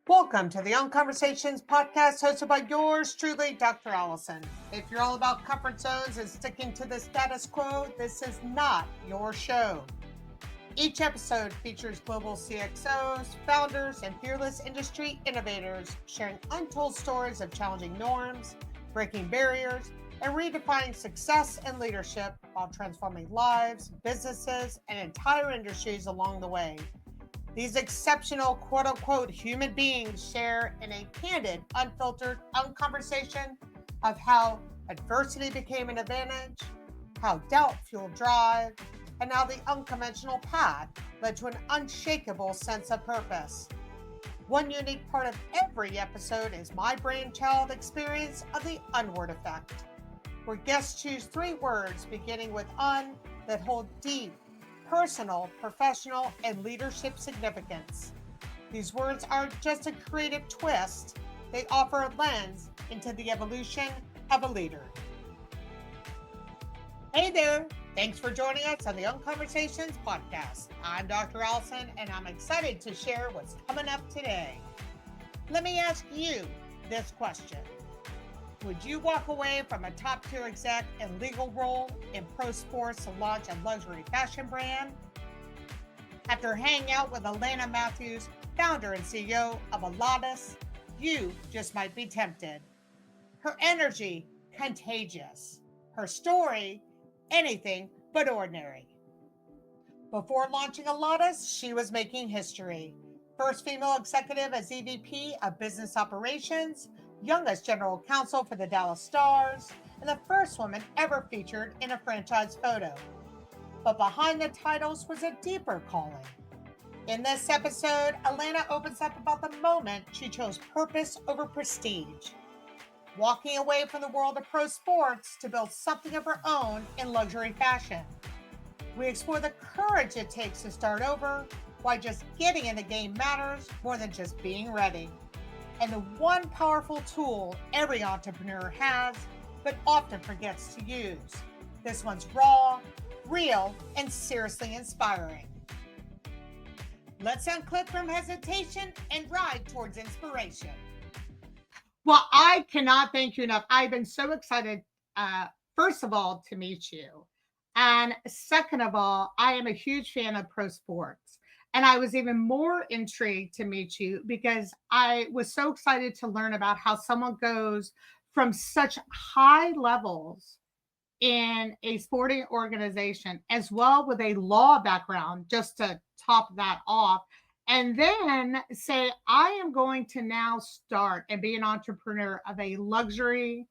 Welcome to the Conversations podcast hosted by yours truly, Dr. Allison. If you're all about comfort zones and sticking to the status quo, this is not your show. Each episode features global CXOs, founders, and fearless industry innovators sharing untold stories of challenging norms, breaking barriers, and redefining success and leadership while transforming lives, businesses, and entire industries along the way. These exceptional quote unquote human beings share in a candid, unfiltered, conversation of how adversity became an advantage, how doubt fueled drive, and how the unconventional path led to an unshakable sense of purpose. One unique part of every episode is my brainchild experience of the Unword Effect, where guests choose three words beginning with un that hold deep personal, professional, and leadership significance. These words aren't just a creative twist, they offer a lens into the evolution of a leader. Hey there, thanks for joining us on the Conversations podcast. I'm Dr. Allison, and I'm excited to share what's coming up today. Let me ask you this question. Would you walk away from a top-tier exec and legal role in pro sports to launch a luxury fashion brand? After hanging out with Alanna Matthews, founder and CEO of Elatus, you just might be tempted. Her energy, contagious. Her story, anything but ordinary. Before launching Elatus, she was making history. First female executive as EVP of Business Operations, youngest general counsel for the Dallas Stars, and the first woman ever featured in a franchise photo. But behind the titles was a deeper calling. In this episode, Alanna opens up about the moment she chose purpose over prestige, walking away from the world of pro sports to build something of her own in luxury fashion. We explore the courage it takes to start over, why just getting in the game matters more than just being ready, and the one powerful tool every entrepreneur has, but often forgets to use. This one's raw, real, and seriously inspiring. Let's unclip from hesitation and ride towards inspiration. Well, I cannot thank you enough. I've been so excited, first of all, to meet you. And second of all, I am a huge fan of pro sports. And I was even more intrigued to meet you because I was so excited to learn about how someone goes from such high levels in a sporting organization, as well with a law background, just to top that off, and then say, I am going to now start and be an entrepreneur of a luxury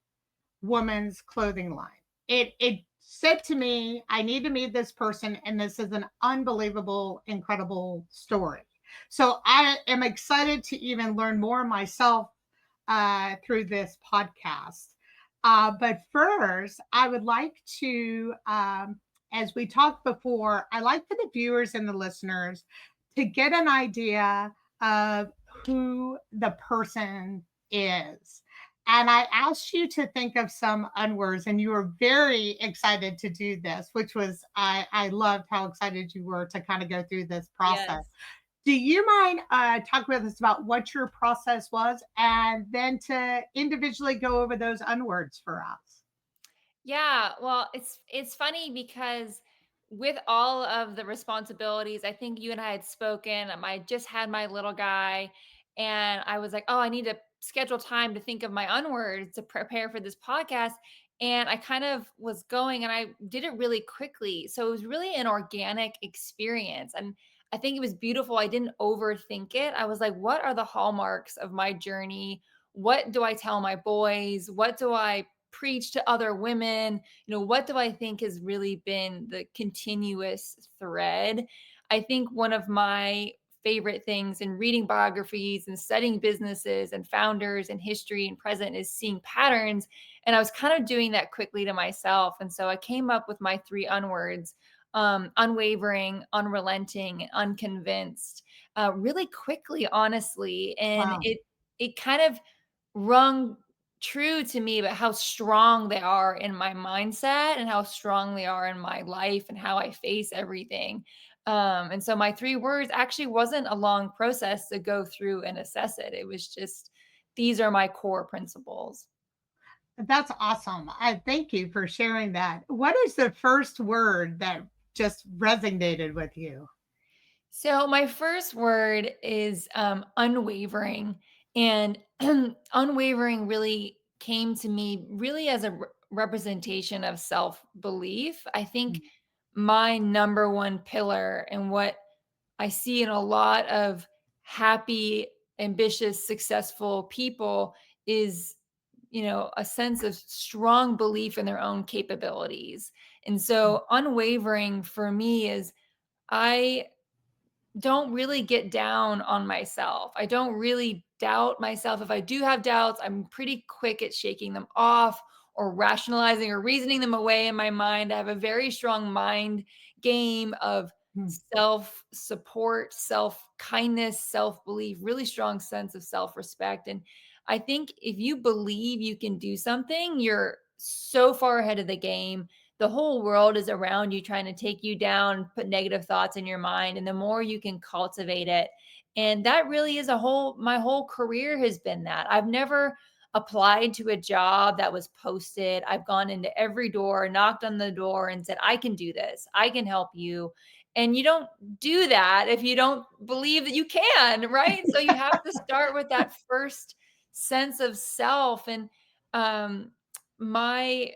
women's clothing line. It said to me, I need to meet this person, and this is an unbelievable, incredible story. So I am excited to even learn more myself through this podcast. But first, I would like to, as we talked before, I like for the viewers and the listeners to get an idea of who the person is. And I asked you to think of some unwords, and you were very excited to do this, which was, I loved how excited you were to kind of go through this process. Yes. Do you mind talking with us about what your process was and then to individually go over those unwords for us? Yeah, well, it's funny because with all of the responsibilities, I think you and I had spoken. I just had my little guy, and I was like, "Oh, I need to schedule time to think of my unwords to prepare for this podcast." And I kind of was going, and I did it really quickly, so it was really an organic experience, and I think it was beautiful. I didn't overthink it. I was like, "What are the hallmarks of my journey? What do I tell my boys? What do I preach to other women? What do I think has really been the continuous thread?" I think one of my favorite things in reading biographies and studying businesses and founders and history and present is seeing patterns. And I was kind of doing that quickly to myself. And so I came up with my three unwords: unwavering, unrelenting, unconvinced, really quickly, honestly. And Wow. it kind of rung true to me about how strong they are in my mindset and how strong they are in my life and how I face everything. And so my 3 words actually wasn't a long process to go through and assess it. It was just, these are my core principles. That's awesome. I thank you for sharing that. What is the first word that just resonated with you? So my first word is unwavering, and unwavering really came to me really as a representation of self belief. I think my number one pillar and what I see in a lot of happy, ambitious, successful people is, a sense of strong belief in their own capabilities. And so unwavering for me is, I don't really get down on myself. I don't really doubt myself. If I do have doubts, I'm pretty quick at shaking them off or rationalizing or reasoning them away in my mind. I have a very strong mind game of Mhm. self support, self kindness, self belief, really strong sense of self respect. And I think if you believe you can do something, you're so far ahead of the game. The whole world is around you trying to take you down, put negative thoughts in your mind, and the more you can cultivate it. And that really is my whole career has been that. I've never applied to a job that was posted. I've gone into every door, knocked on the door and said, "I can do this. I can help you." And you don't do that if you don't believe that you can, right? So you have to start with that first sense of self. And um my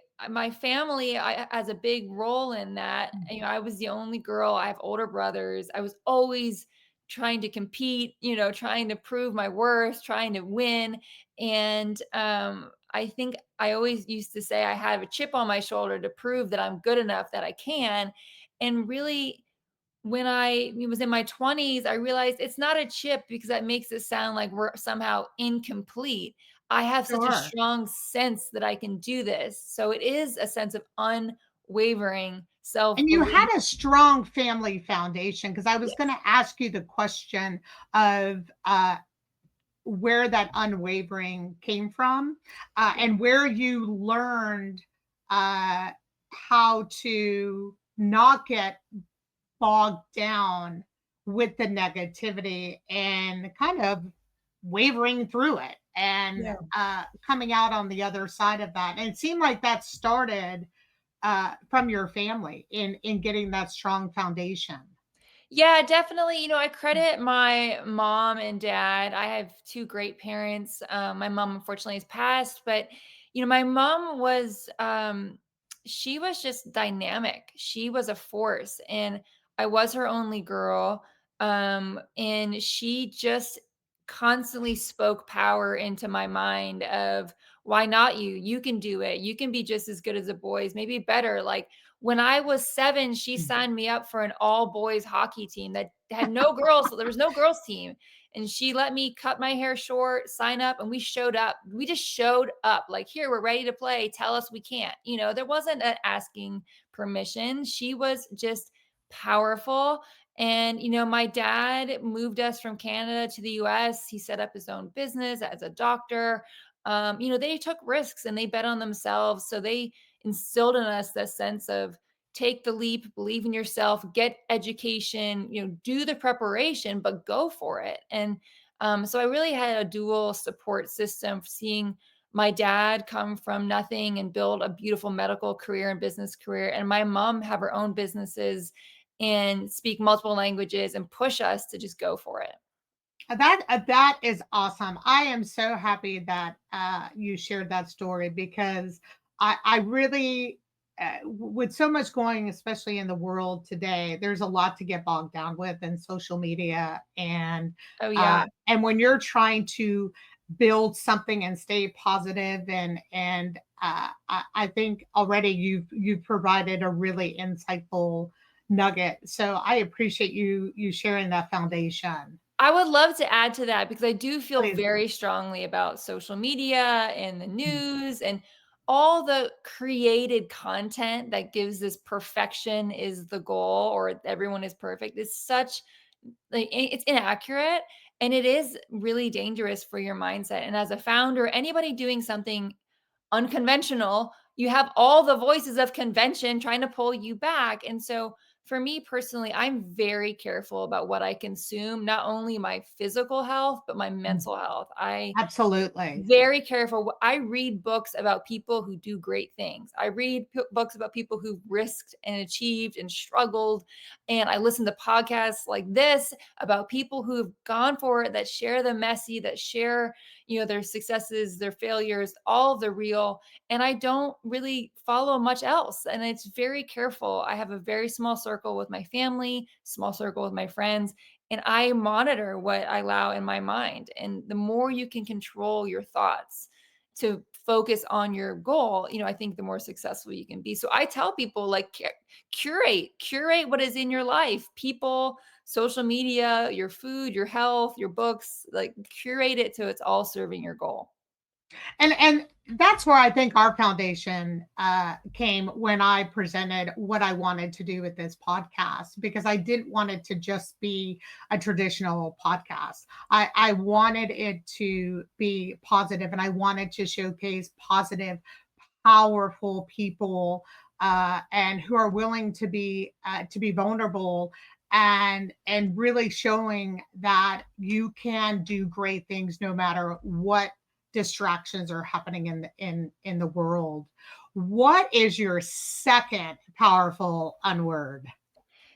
family has a big role in that. I was the only girl. I have older brothers. I was always trying to compete, trying to prove my worth, trying to win. And I think I always used to say I have a chip on my shoulder to prove that I'm good enough, that I can. And really, when I was in my 20s, I realized it's not a chip because that makes it sound like we're somehow incomplete. I have such a Sure. strong sense that I can do this. So it is a sense of unwavering And you self-belief. had a strong family foundation because I was going to ask you the question of where that unwavering came from and where you learned uh, how to not get bogged down with the negativity and kind of wavering through it and Yeah. coming out on the other side of that. And it seemed like that started from your family in getting that strong foundation. Yeah, definitely. I credit my mom and dad. I have two great parents. My mom unfortunately has passed, but my mom was she was just dynamic. She was a force, and I was her only girl. And she just constantly spoke power into my mind of, why not you? You can do it. You can be just as good as the boys, maybe better. Like, when I was 7, she signed me up for an all boys hockey team that had no girls. So there was no girls team. And she let me cut my hair short, sign up, and we showed up. We just showed up like, here, we're ready to play. Tell us we can't. There wasn't an asking permission. She was just powerful. And, my dad moved us from Canada to the US. He set up his own business as a doctor. They took risks and they bet on themselves. So they instilled in us this sense of, take the leap, believe in yourself, get education, do the preparation, but go for it. And so I really had a dual support system, seeing my dad come from nothing and build a beautiful medical career and business career, and my mom have her own businesses and speak multiple languages and push us to just go for it. That is awesome. I am so happy that you shared that story because I really with so much going, especially in the world today, there's a lot to get bogged down with in social media Oh yeah. and when you're trying to build something and stay positive and I think already you've provided a really insightful nugget. So I appreciate you sharing that foundation. I would love to add to that because I do feel Please. very strongly about social media and the news and all the created content that gives this perfection is the goal, or everyone is perfect. It's such, like, it's inaccurate, and it is really dangerous for your mindset. And as a founder, anybody doing something unconventional, you have all the voices of convention trying to pull you back. And so for me personally, I'm very careful about what I consume, not only my physical health, but my Mm. mental health. I Absolutely. very careful. I read books about people who do great things. I read books about people who've risked and achieved and struggled. And I listen to podcasts like this about people who've gone for it, that share the messy, that share, their successes, their failures, all of the real. And I don't really follow much else. And it's very careful. I have a very small circle with my family, small circle with my friends, and I monitor what I allow in my mind. And the more you can control your thoughts to focus on your goal, I think the more successful you can be. So I tell people, like, curate what is in your life, people, social media, your food, your health, your books, like curate it so it's all serving your goal. And that's where I think our foundation came when I presented what I wanted to do with this podcast, because I didn't want it to just be a traditional podcast. I wanted it to be positive, and I wanted to showcase positive, powerful people, and who are willing to be vulnerable, and really showing that you can do great things no matter what distractions are happening in the world. What is your second powerful unword?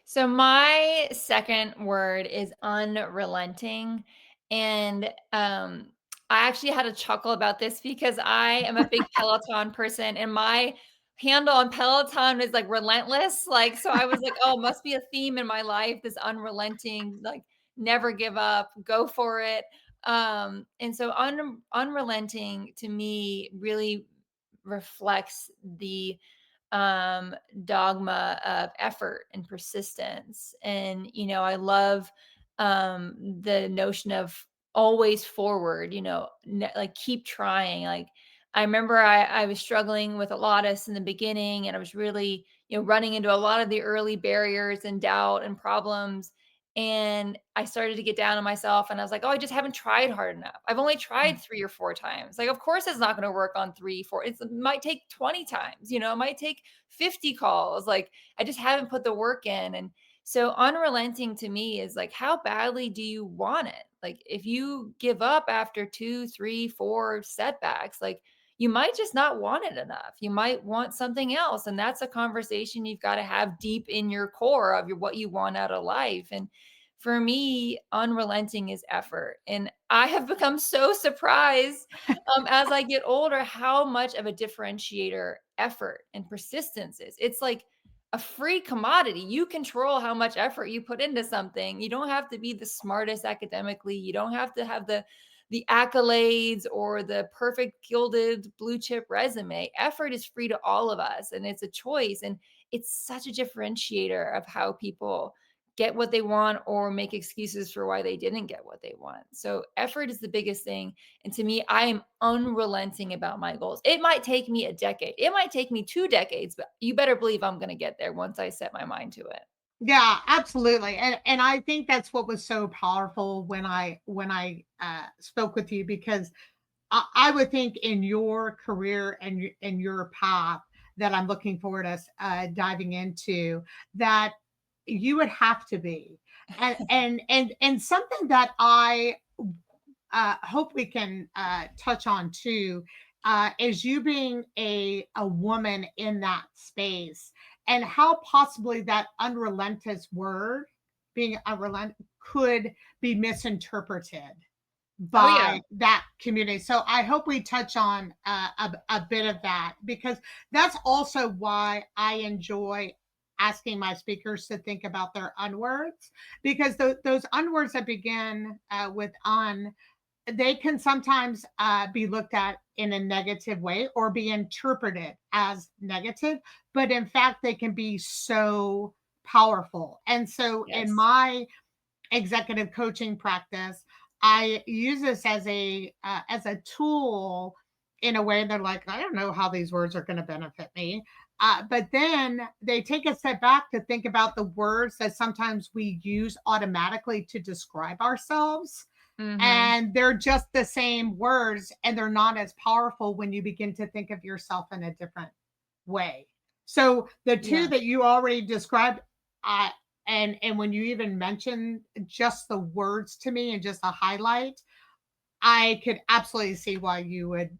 So my second word is unrelenting. And I actually had a chuckle about this because I am a big Peloton person, and my handle on Peloton is like relentless. Like, so I was like, oh, must be a theme in my life, this unrelenting, like never give up, go for it. And so unrelenting to me really reflects the dogma of effort and persistence. And, I love the notion of always forward, like keep trying. Like, I remember I was struggling with a Pilates in the beginning, and I was really, running into a lot of the early barriers and doubt and problems. And I started to get down on myself, and I was like, oh, I just haven't tried hard enough. I've only tried 3 or 4 times. Like, of course, it's not going to work on 3, 4. It might take 20 times, it might take 50 calls. Like, I just haven't put the work in. And so unrelenting to me is like, how badly do you want it? Like, if you give up after 2, 3, 4 setbacks, like, you might just not want it enough. You might want something else. And that's a conversation you've got to have deep in your core of what you want out of life. And for me, unrelenting is effort. And I have become so surprised as I get older how much of a differentiator effort and persistence is. It's like a free commodity. You control how much effort you put into something. You don't have to be the smartest academically. You don't have to have the accolades or the perfect gilded blue chip resume. Effort is free to all of us, and it's a choice. And it's such a differentiator of how people get what they want or make excuses for why they didn't get what they want. So effort is the biggest thing. And to me, I am unrelenting about my goals. It might take me a decade. It might take me 2 decades, but you better believe I'm going to get there once I set my mind to it. Yeah, absolutely. And I think that's what was so powerful when I spoke with you, because I would think in your career and in your path that I'm looking forward to us diving into, that you would have to be, and something that I hope we can touch on too, is you being a woman in that space, and how possibly that unrelenting word, being unrelent, could be misinterpreted Oh yeah. by that community. So I hope we touch on a bit of that, because that's also why I enjoy asking my speakers to think about their unwords, because those unwords that begin with un, they can sometimes be looked at in a negative way or be interpreted as negative, but in fact, they can be so powerful. And so, in Yes. my executive coaching practice, I use this as a tool in a way. They're like, I don't know how these words are going to benefit me. But then they take a step back to think about the words that sometimes we use automatically to describe ourselves, Mhm. and they're just the same words, and they're not as powerful when you begin to think of yourself in a different way. So the two Yeah. that you already described, I and when you even mentioned just the words to me and just a highlight, I could absolutely see why you would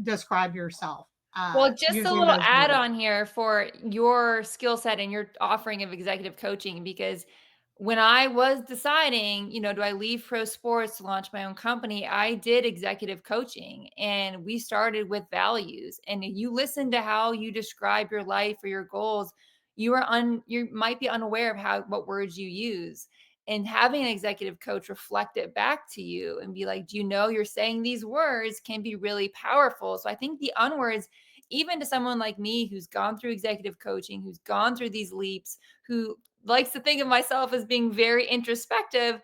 describe yourself Well, just a using little those add words. on here for your skill set and your offering of executive coaching because when I was deciding, do I leave pro sports to launch my own company? I did executive coaching and we started with values. And you listen to how you describe your life or your goals, you might be unaware of how what words you use. And having an executive coach reflect it back to you and be like, do you know you're saying these words can be really powerful? So I think the unwords even to someone like me who's gone through executive coaching, who's gone through these leaps, who likes to think of myself as being very introspective,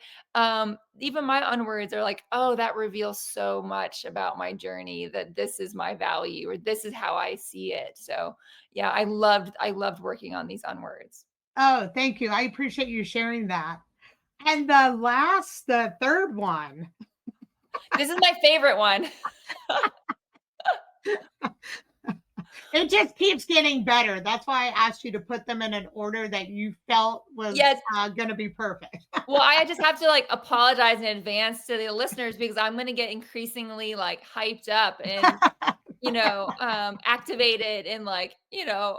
even my unwords are like, oh, that reveals so much about my journey that this is my value or this is how I see it. So yeah, I loved working on these unwords. Oh, thank you. I appreciate you sharing that. And the third one, This is my favorite one. it just keeps getting better. That's why I asked you to put them in an order that you felt was Yes. going to be perfect. Well, I just have to like apologize in advance to the listeners because I'm going to get increasingly like hyped up and activated and like,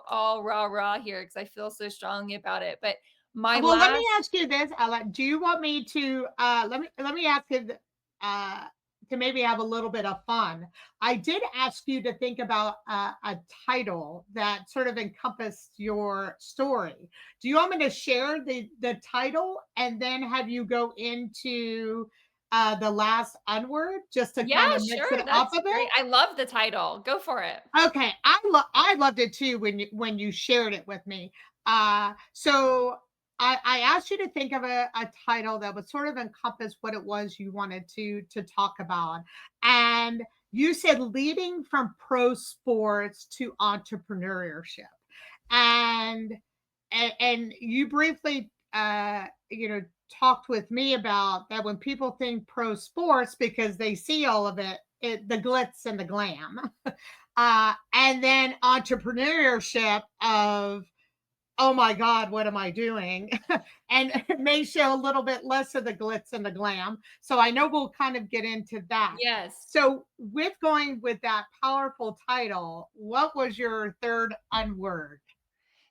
all rah rah here because I feel so strongly about it. But my Well, let me last, ask you this, Ella. Do you want me to let me ask you uh to maybe have a little bit of fun? I did ask you to think about a title that sort of encompassed your story. Do you want me to share the title and then have you go into the last unword just to yeah, kind of mix sure, it up that's a bit? great. I love the title. Go for it. Okay, I loved it too when you shared it with me. So I asked you to think of a title that would sort of encompass what it was you wanted to talk about, and you said leading from pro sports to entrepreneurship, and and you briefly talked with me about that when people think pro sports because they see all of it, the glitz and the glam. And then entrepreneurship of, oh my God, what am I doing? And it may show a little bit less of the glitz and the glam. So I know we'll kind of get into that. Yes. So, with going with that powerful title, what was your third unword?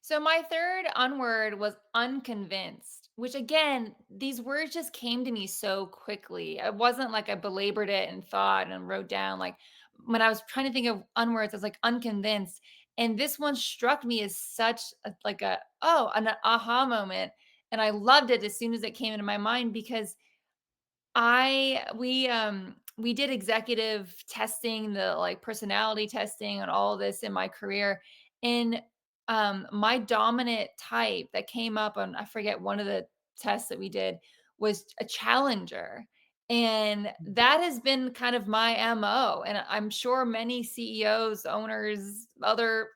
So my third unword was unconvinced, which again, these words just came to me so quickly. It wasn't like I belabored it and thought and wrote down like when I was trying to think of unwords, I was like unconvinced. And this one struck me as such an aha moment. And I loved it as soon as it came into my mind because we did executive testing, the like personality testing and all of this in my career. And my dominant type that came up on I forget one of the tests that we did was a challenger. And that has been kind of my MO. And I'm sure many CEOs, owners, other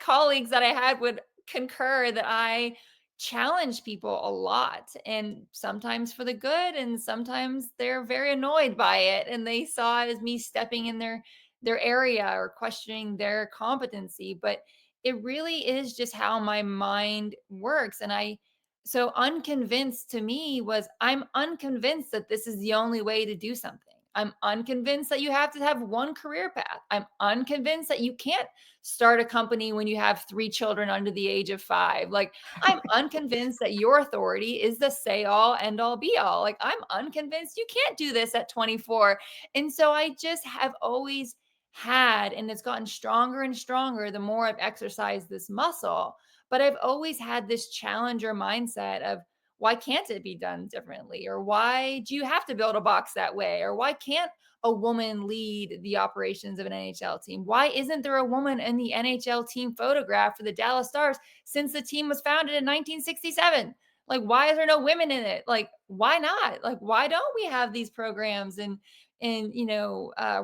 colleagues that I had would concur that I challenge people a lot and sometimes for the good and sometimes they're very annoyed by it and they saw it as me stepping in their area or questioning their competency, but it really is just how my mind works. And I so unconvinced to me was I'm unconvinced that this is the only way to do something. I'm unconvinced that you have to have one career path. I'm unconvinced that you can't start a company when you have 3 children under the age of 5. Like, I'm unconvinced that your authority is the say all, end all, be all. Like, I'm unconvinced you can't do this at 24. And so I just have always had, and it's gotten stronger and stronger the more I've exercised this muscle. But I've always had this challenger mindset of, why can't it be done differently? Or why do you have to build a box that way? Or why can't a woman lead the operations of an NHL team? Why isn't there a woman in the NHL team photograph for the Dallas Stars since the team was founded in 1967? Like, why is there no women in it? Like, why not? Like, why don't we have these programs and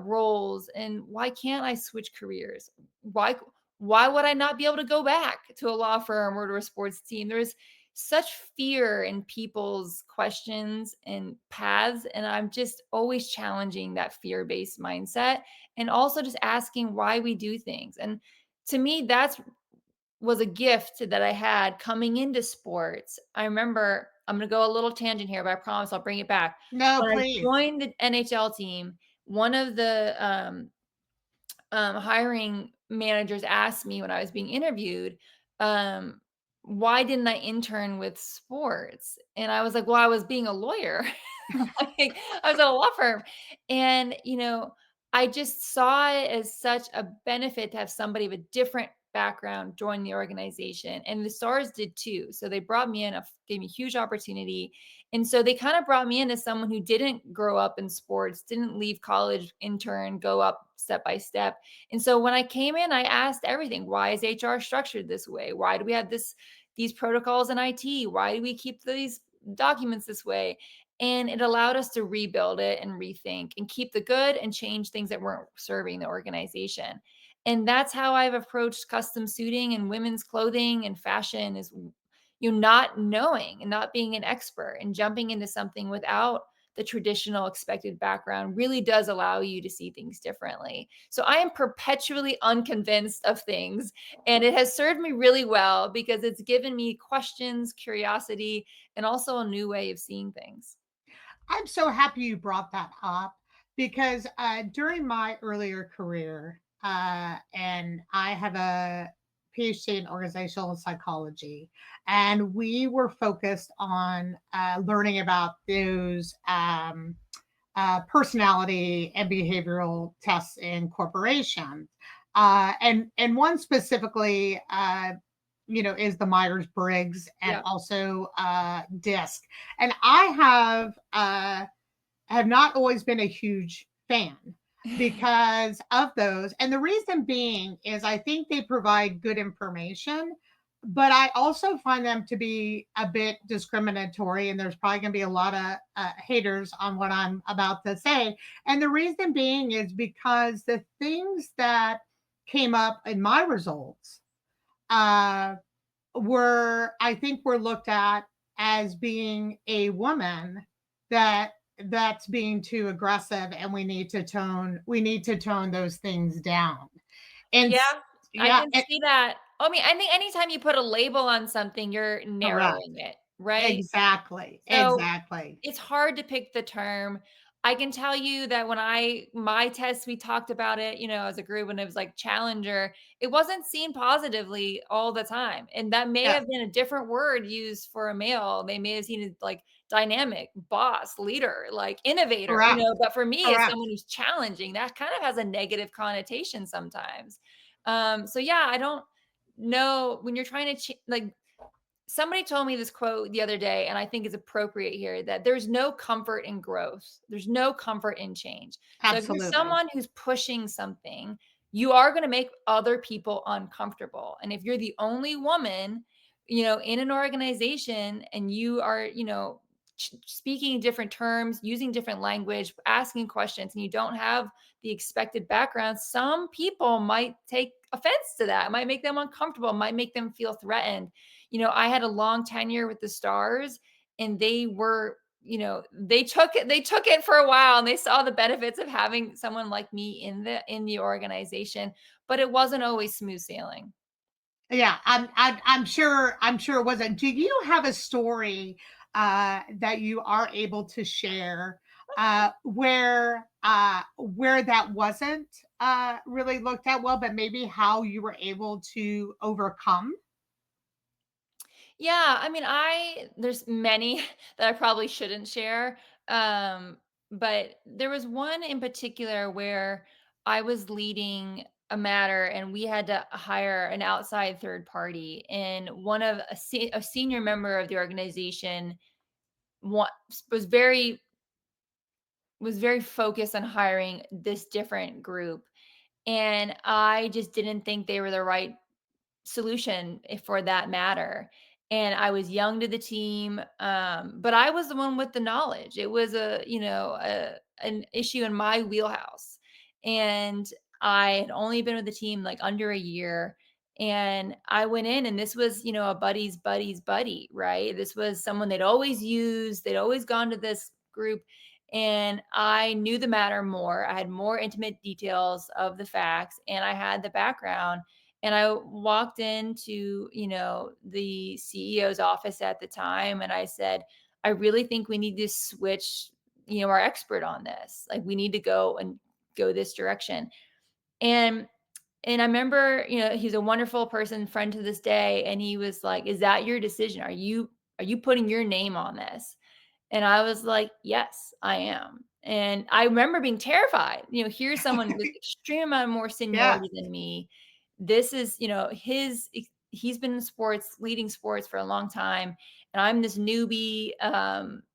roles? And why can't I switch careers? Why would I not be able to go back to a law firm or to a sports team? There's such fear in people's questions and paths. And I'm just always challenging that fear based mindset and also just asking why we do things. And to me, that's was a gift that I had coming into sports. I remember I'm gonna go a little tangent here, but I promise I'll bring it back. No, When I please. joined the NHL team, one of the, hiring managers asked me when I was being interviewed, um, why didn't I intern with sports? And I was like, well, I was being a lawyer. Like, I was at a law firm. And, I just saw it as such a benefit to have somebody of a different background join the organization. And the Stars did too. So they brought me in, gave me a huge opportunity. And so they kind of brought me in as someone who didn't grow up in sports, didn't leave college, intern, go up step by step. And so when I came in, I asked everything. Why is HR structured this way? Why do we have these protocols in IT? Why do we keep these documents this way? And it allowed us to rebuild it and rethink and keep the good and change things that weren't serving the organization. And that's how I've approached custom suiting and women's clothing and fashion is you not knowing and not being an expert and jumping into something without the traditional expected background really does allow you to see things differently. So I am perpetually unconvinced of things, and it has served me really well because it's given me questions, curiosity, and also a new way of seeing things. I'm so happy you brought that up because during my earlier career, and I have a PhD in organizational psychology, and we were focused on learning about those personality and behavioral tests in corporations. And one specifically, is the Myers Briggs and Yeah. also DISC. And I have not always been a huge fan because of those. And the reason being is I think they provide good information, but I also find them to be a bit discriminatory. And there's probably going to be a lot of haters on what I'm about to say. And the reason being is because the things that came up in my results uh, I think, were looked at as being a woman that's being too aggressive, and we need to tone those things down. And Yeah, I yeah, can see that. I mean, I think anytime you put a label on something, you're correct. narrowing it, right? Exactly. So Exactly. it's hard to pick the term. I can tell you that when my test, we talked about it, as a group, and it was like challenger, it wasn't seen positively all the time. And that may Yeah, have been a different word used for a male. They may have seen it like dynamic, boss, leader, like innovator, correct. but for me, as Correct. someone who's challenging, that kind of has a negative connotation sometimes. So yeah, I don't know when you're trying to like somebody told me this quote the other day, and I think is appropriate here that there's no comfort in growth. There's no comfort in change. So if you're Absolutely. someone who's pushing something, you are going to make other people uncomfortable. And if you're the only woman, in an organization and you are, speaking in different terms, using different language, asking questions, and you don't have the expected background, some people might take offense to that. It might make them uncomfortable, might make them feel threatened. I had a long tenure with the Stars and they were, they took it for a while and they saw the benefits of having someone like me in the organization, but it wasn't always smooth sailing. Yeah, I'm sure it wasn't. Do you have a story that you are able to share where that wasn't really looked at well, but maybe how you were able to overcome? Yeah, I mean, there's many that I probably shouldn't share. Um, but there was one in particular where I was leading a matter and we had to hire an outside third party, and one of a senior member of the organization wa- was very was very focused on hiring this different group, and I just didn't think they were the right solution for that matter. And I was young to the team, but I was the one with the knowledge. It was an issue in my wheelhouse, and I had only been with the team like under a year. And I went in, and this was a buddy's buddy, right? This was someone they'd always used. They'd always gone to this group, and I knew the matter more. I had more intimate details of the facts, and I had the background, And I walked into, the CEO's office at the time and I said, I really think we need to switch, our expert on this. Like we need to go this direction. And and I remember, he's a wonderful person, friend to this day, and he was like, "Is that your decision? Are you putting your name on this?" And I was like, "Yes, I am." And I remember being terrified. Here's someone with extreme amount more Yes. seniority than me. This is, he's been in sports, leading sports for a long time, and I'm this newbie,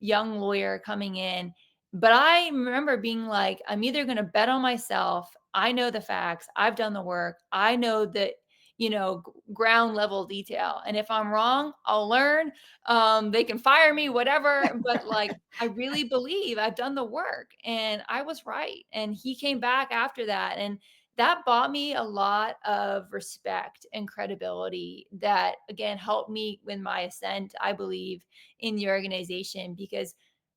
young lawyer coming in. But I remember being like, I'm either going to bet on myself. I know the facts. I've done the work. I know that, ground level detail. And if I'm wrong, I'll learn. They can fire me, whatever. But like, I really believe I've done the work and I was right. And he came back after that. And that bought me a lot of respect and credibility that, again, helped me with my ascent, I believe, in the organization because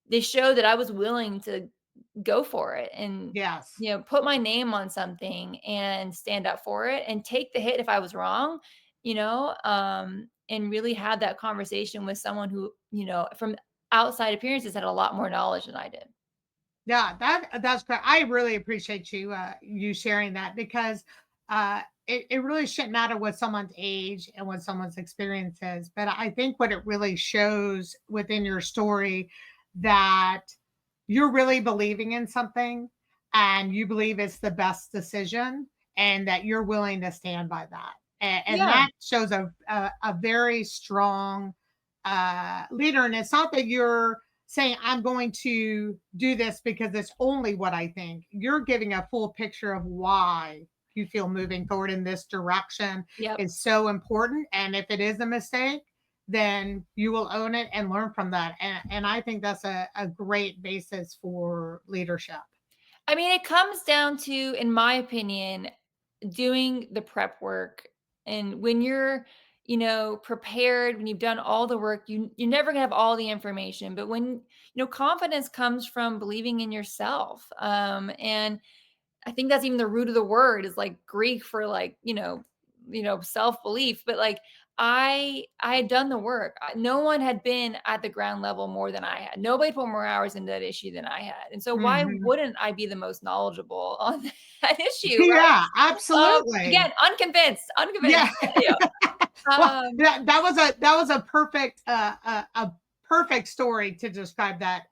they showed that I was willing to go for it and, Yes. put my name on something and stand up for it and take the hit if I was wrong, and really had that conversation with someone who, from outside appearances had a lot more knowledge than I did. Yeah, that's great. I really appreciate you sharing that because it really shouldn't matter what someone's age and what someone's experience is. But I think what it really shows within your story that you're really believing in something and you believe it's the best decision and that you're willing to stand by that. And Yeah. that shows a very strong leader. And it's not that you're saying, I'm going to do this because it's only what I think. You're giving a full picture of why you feel moving forward in this direction Yep. is so important. And if it is a mistake, then you will own it and learn from that. And I think that's a great basis for leadership. I mean, it comes down to, in my opinion, doing the prep work. And when you're, prepared, when you've done all the work, you're never gonna have all the information. But when, confidence comes from believing in yourself. And I think that's even the root of the word is like Greek for like, self-belief, but like I had done the work. No one had been at the ground level more than I had. Nobody put more hours into that issue than I had. And so why Mhm. wouldn't I be the most knowledgeable on that issue, right? Yeah, absolutely. Again, unconvinced, Yeah. unconvinced. You Well, Um, that was a perfect a perfect story to describe that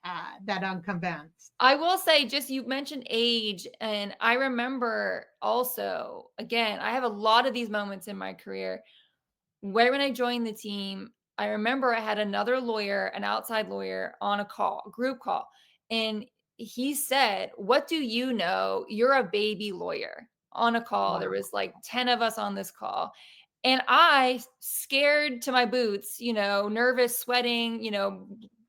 unconvinced. I will say, just you mentioned age, and I remember also, again, I have a lot of these moments in my career. Right when I joined the team, I remember I had another lawyer, an outside lawyer, on a call, a group call, and he said, "What do you know? You're a baby lawyer." On a call, there Wow. was like 10 of us on this call. And I, scared to my boots, nervous, sweating,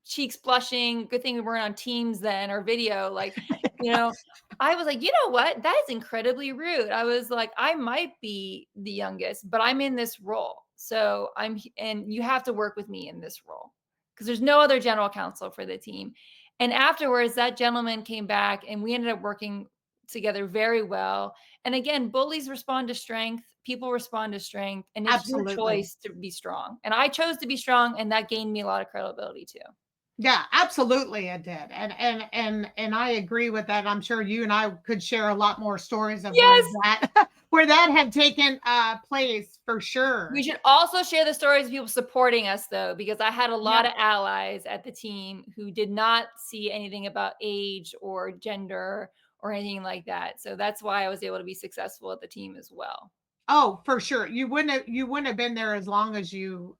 cheeks blushing. Good thing we weren't on Teams then or video. Like, you know, I was like, you know what? That is incredibly rude. I was like, I might be the youngest, but I'm in this role. So and you have to work with me in this role because there's no other general counsel for the team. And afterwards, that gentleman came back and we ended up working together very well. And again, bullies respond to strength, people respond to strength, and it's your Absolutely. choice to be strong. And I chose to be strong, and that gained me a lot of credibility too. Yeah, absolutely it did. And I agree with that. I'm sure you and I could share a lot more stories of where Yes. that where that had taken place for We sure. should also share the stories of people supporting us though, because I had a lot Yeah. of allies at the team who did not see anything about age or gender or anything like that. So that's why I was able to be successful at the team as well. Oh, for sure. You wouldn't have been there as long as you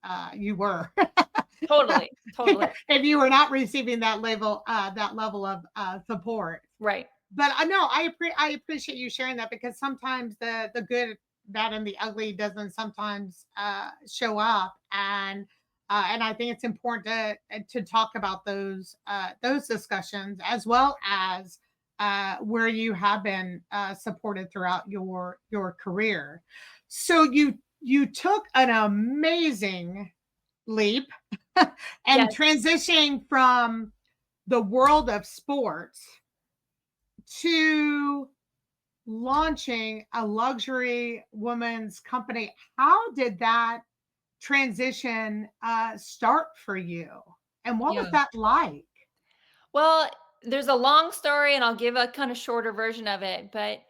were. Totally. Totally. if you were not receiving that level of support. Right. But no, I appreciate you sharing that because sometimes the good, bad, and the ugly doesn't sometimes show up, and I think it's important to talk about those discussions as well as where you have been supported throughout your career. So you took an amazing leap and Yes. transitioning from the world of sports to launching a luxury woman's company. How did that transition start for you? And what was Yeah. that like? Well, there's a long story and I'll give a kind of shorter version of it, but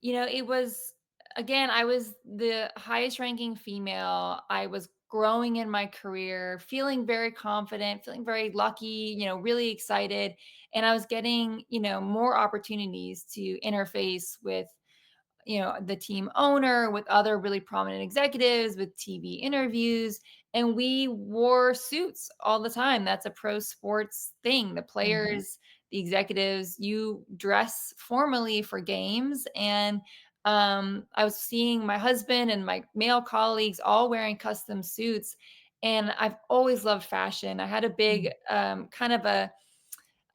it was again, I was the highest ranking female. I was growing in my career, feeling very confident, feeling very lucky, really excited, and I was getting, more opportunities to interface with the team owner, with other really prominent executives, with TV interviews. And we wore suits all the time. That's a pro sports thing. The Mhm. players, the executives, you dress formally for games. And I was seeing my husband and my male colleagues all wearing custom suits. And I've always loved fashion. I had a big kind of a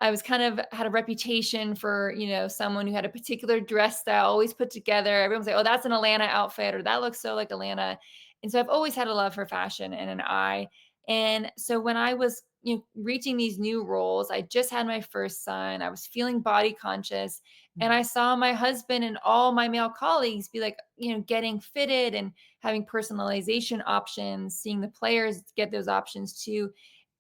I was kind of had a reputation for, someone who had a particular dress style, always put together. Everyone's like, "Oh, that's an Atlanta outfit," or "That looks so like Atlanta." And so I've always had a love for fashion and an eye. And so when I was, reaching these new roles, I just had my first son. I was feeling body conscious, and I saw my husband and all my male colleagues be like, getting fitted and having personalization options, seeing the players get those options too.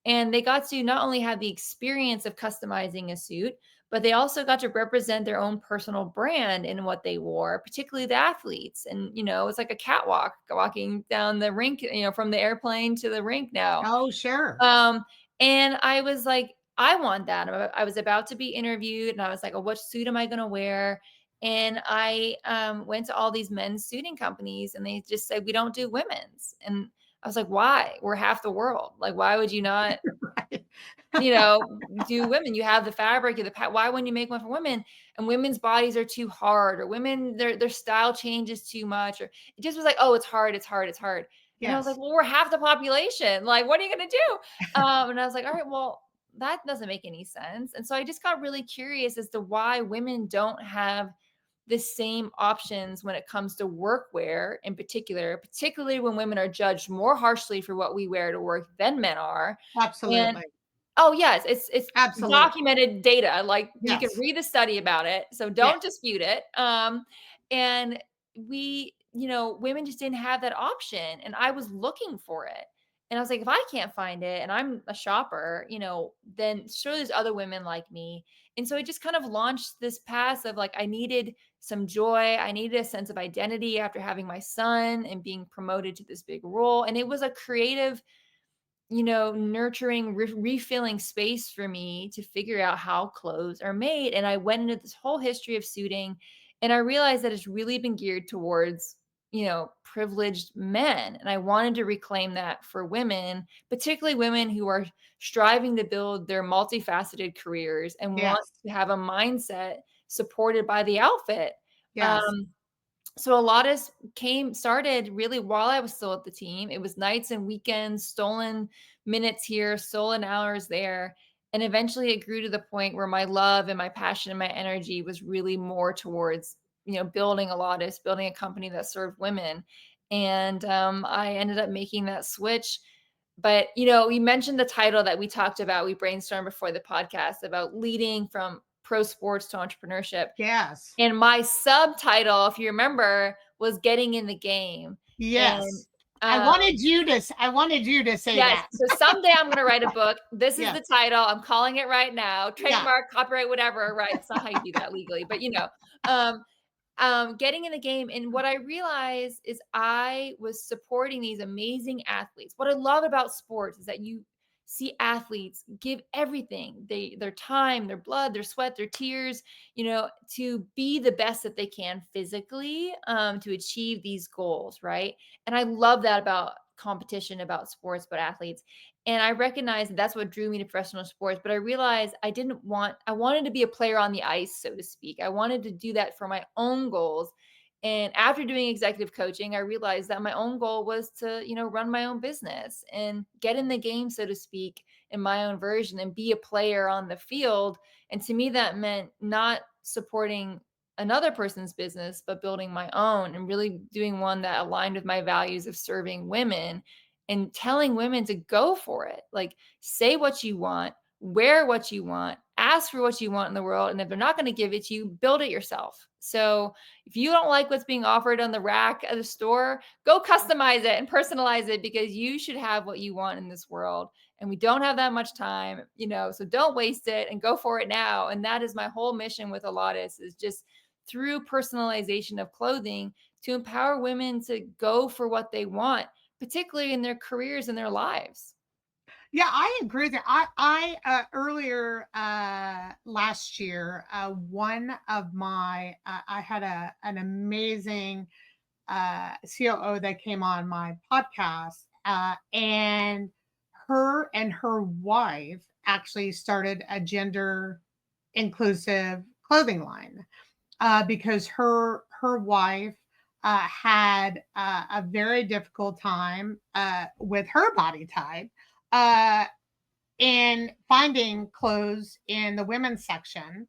And they got to not only have the experience of customizing a suit, but they also got to represent their own personal brand in what they wore, particularly the athletes. And, it's like a catwalk walking down the rink, from the airplane to the rink now. Oh, sure. Um, and I was like, I want that. I was about to be interviewed and I was like, oh, what suit am I going to wear? And I went to all these men's suiting companies and they just said, we don't do women's. And I was like, why? We're half the world. Like, why would you not, Right. you know, do women? You have the fabric, why wouldn't you make one for women? And women's bodies are too hard, or women, their style changes too much, or it just was like, oh, it's hard, it's hard, it's hard. And I was like, Yes. well, we're half the population. Like, what are you gonna do? And I was like, all right, well, that doesn't make any sense. And so I just got really curious as to why women don't have the same options when it comes to workwear in particular, particularly when women are judged more harshly for what we wear to work than men are. And Absolutely. oh, yes, it's Absolutely. documented data, like, you can Yes. read the study about it, so Yes. don't dispute it, and women just didn't have that option, and I was looking for it, and I was like, "If I can't find it and I'm a shopper, then sure there's other women like me," and so it just kind of launched this path of, like, I needed some joy, I needed a sense of identity after having my son and being promoted to this big role, and it was a creative nurturing, refilling space for me to figure out how clothes are made. And I went into this whole history of suiting and I realized that it's really been geared towards, privileged men. And I wanted to reclaim that for women, particularly women who are striving to build their multifaceted careers and want Yes. to have a mindset supported by the outfit. Yes. Um, so a lot of came started really while I was still at the team. It was nights and weekends, stolen minutes here, stolen hours there. And eventually it grew to the point where my love and my passion and my energy was really more towards, building a Lotus, building a company that served women. And I ended up making that switch. But, you mentioned the title that we talked about, we brainstormed before the podcast about leading from pro sports to entrepreneurship. Yes. And my subtitle, if you remember, was Getting in the Game. And, Yes. um I wanted you to say yes, that. so someday I'm gonna write a book. This is the Yes. title. I'm calling it right now. Yeah. Trademark, copyright, whatever, right? It's not how you do that legally, but, um, getting in the game. And what I realized is I was supporting these amazing athletes. What I love about sports is that you see athletes give everything, their time, their blood, their sweat, their tears, to be the best that they can physically, to achieve these goals, right? And I love that about competition, about sports, about athletes. And I recognized that that's what drew me to professional sports. But I realized I wanted to be a player on the ice, so to speak. I wanted to do that for my own goals. And after doing executive coaching, I realized that my own goal was to, run my own business and get in the game, so to speak, in my own version and be a player on the field. And to me, that meant not supporting another person's business, but building my own and really doing one that aligned with my values of serving women and telling women to go for it. Like, say what you want, wear what you want, ask for what you want in the world. And if they're not going to give it to you, build it yourself. So if you don't like what's being offered on the rack at the store, go customize it and personalize it, because you should have what you want in this world. And we don't have that much time, so don't waste it and go for it now. And that is my whole mission with Alatis, is just through personalization of clothing to empower women to go for what they want, particularly in their careers and their lives. Yeah, I agree with that. I earlier last year, one of my I had an amazing COO that came on my podcast, and her wife actually started a gender inclusive clothing line, because her wife had a very difficult time with her body type, uh, in finding clothes in the women's section.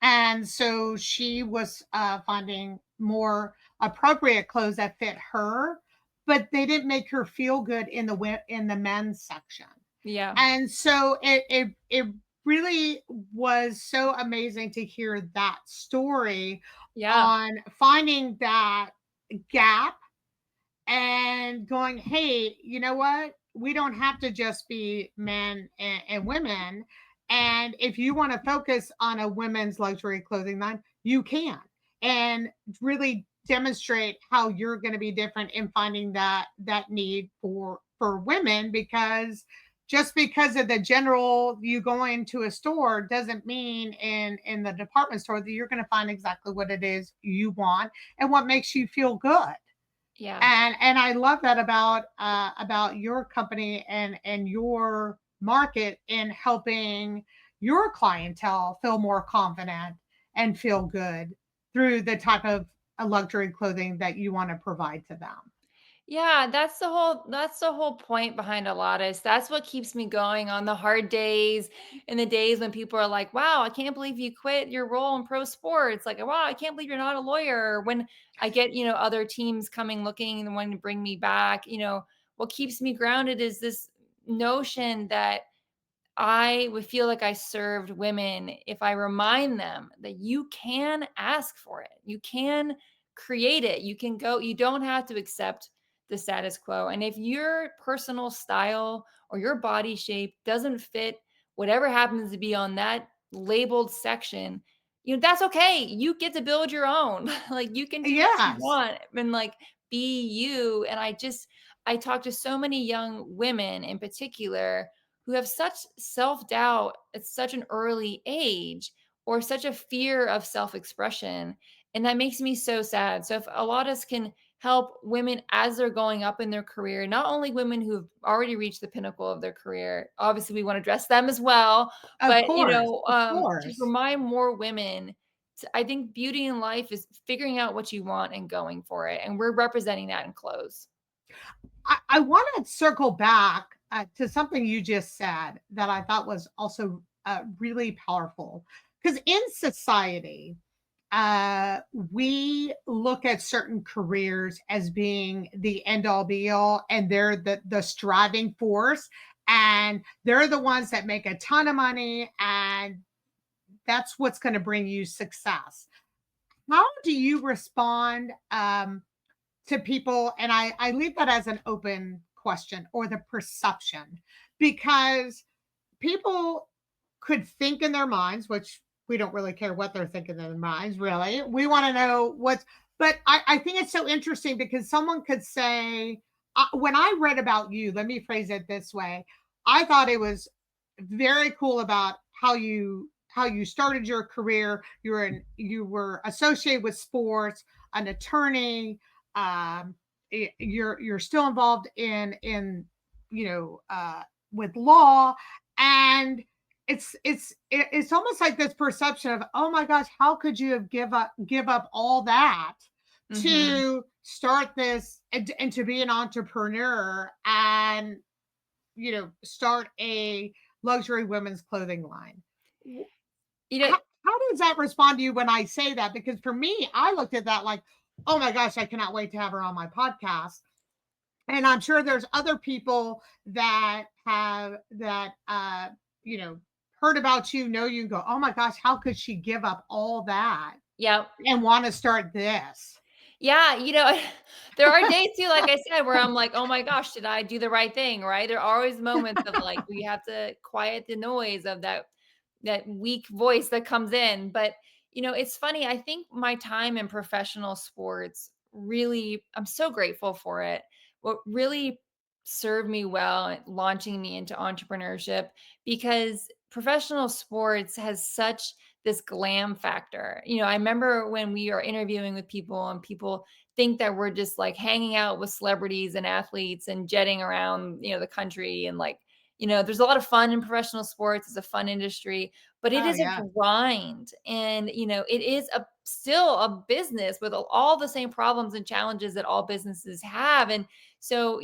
And so she was finding more appropriate clothes that fit her, but they didn't make her feel good in in the men's section. Yeah. And so it really was so amazing to hear that story Yeah. on finding that gap and going, hey, you know what? We don't have to just be men and women. And if you want to focus on a women's luxury clothing line, you can, and really demonstrate how you're going to be different in finding that need for women, because just because of the general you going to a store doesn't mean in the department store that you're going to find exactly what it is you want and what makes you feel good. Yeah. And I love that about your company and your market in helping your clientele feel more confident and feel good through the type of luxury clothing that you want to provide to them. Yeah, that's the whole point behind Alatis. That's what keeps me going on the hard days and the days when people are like, "Wow, I can't believe you quit your role in pro sports." Like, "Wow, I can't believe you're not a lawyer." When I get, other teams coming looking and wanting to bring me back, what keeps me grounded is this notion that I would feel like I served women if I remind them that you can ask for it. You can create it. You can go, you don't have to accept the status quo. And if your personal style or your body shape doesn't fit whatever happens to be on that labeled section, that's okay. You get to build your own. Like, you can do what you Yes. want and like be you. And I talk to so many young women in particular who have such self doubt at such an early age, or such a fear of self expression. And that makes me so sad. So, if a lot of us can help women as they're going up in their career, not only women who've already reached the pinnacle of their career, obviously we want to address them as well, Of but, course. Of to course. remind more women. I think beauty in life is figuring out what you want and going for it. And we're representing that in clothes. I want to circle back to something you just said that I thought was also really powerful. Because in society, we look at certain careers as being the end all be all, and they're the striving force, and they're the ones that make a ton of money, and that's what's going to bring you success. How do you respond to people? And I leave that as an open question, or the perception, because people could think in their minds, which we don't really care what they're thinking in their minds, really. We want to know what's, but I think it's so interesting because someone could say, when I read about you, let me phrase it this way. I thought it was very cool about how you started your career. You were associated with sports, an attorney. You're still involved in you know with law, and it's almost like this perception of, oh my gosh, how could you have give up all that Hmm. to start this and to be an entrepreneur and start a luxury women's clothing line. You know, How does that respond to you when I say that? Because for me, I looked at that like, oh my gosh, I cannot wait to have her on my podcast. And I'm sure there's other people that have that you know heard about you, know you, go, oh my gosh, how could she give up all that Yeah. and want to start this. Yeah, there are days too, like I said, where I'm like, "Oh my gosh, did I do the right thing?" Right? There are always moments of like we have to quiet the noise of that weak voice that comes in. But it's funny. I think my time in professional sports really, I'm so grateful for it. What really served me well at launching me into entrepreneurship because professional sports has such this glam factor. I remember when we are interviewing with people and people think that we're just like hanging out with celebrities and athletes and jetting around, the country and like, there's a lot of fun in professional sports. It's a fun industry, but it Oh is a yeah. grind and, it is still a business with all the same problems and challenges that all businesses have. And so,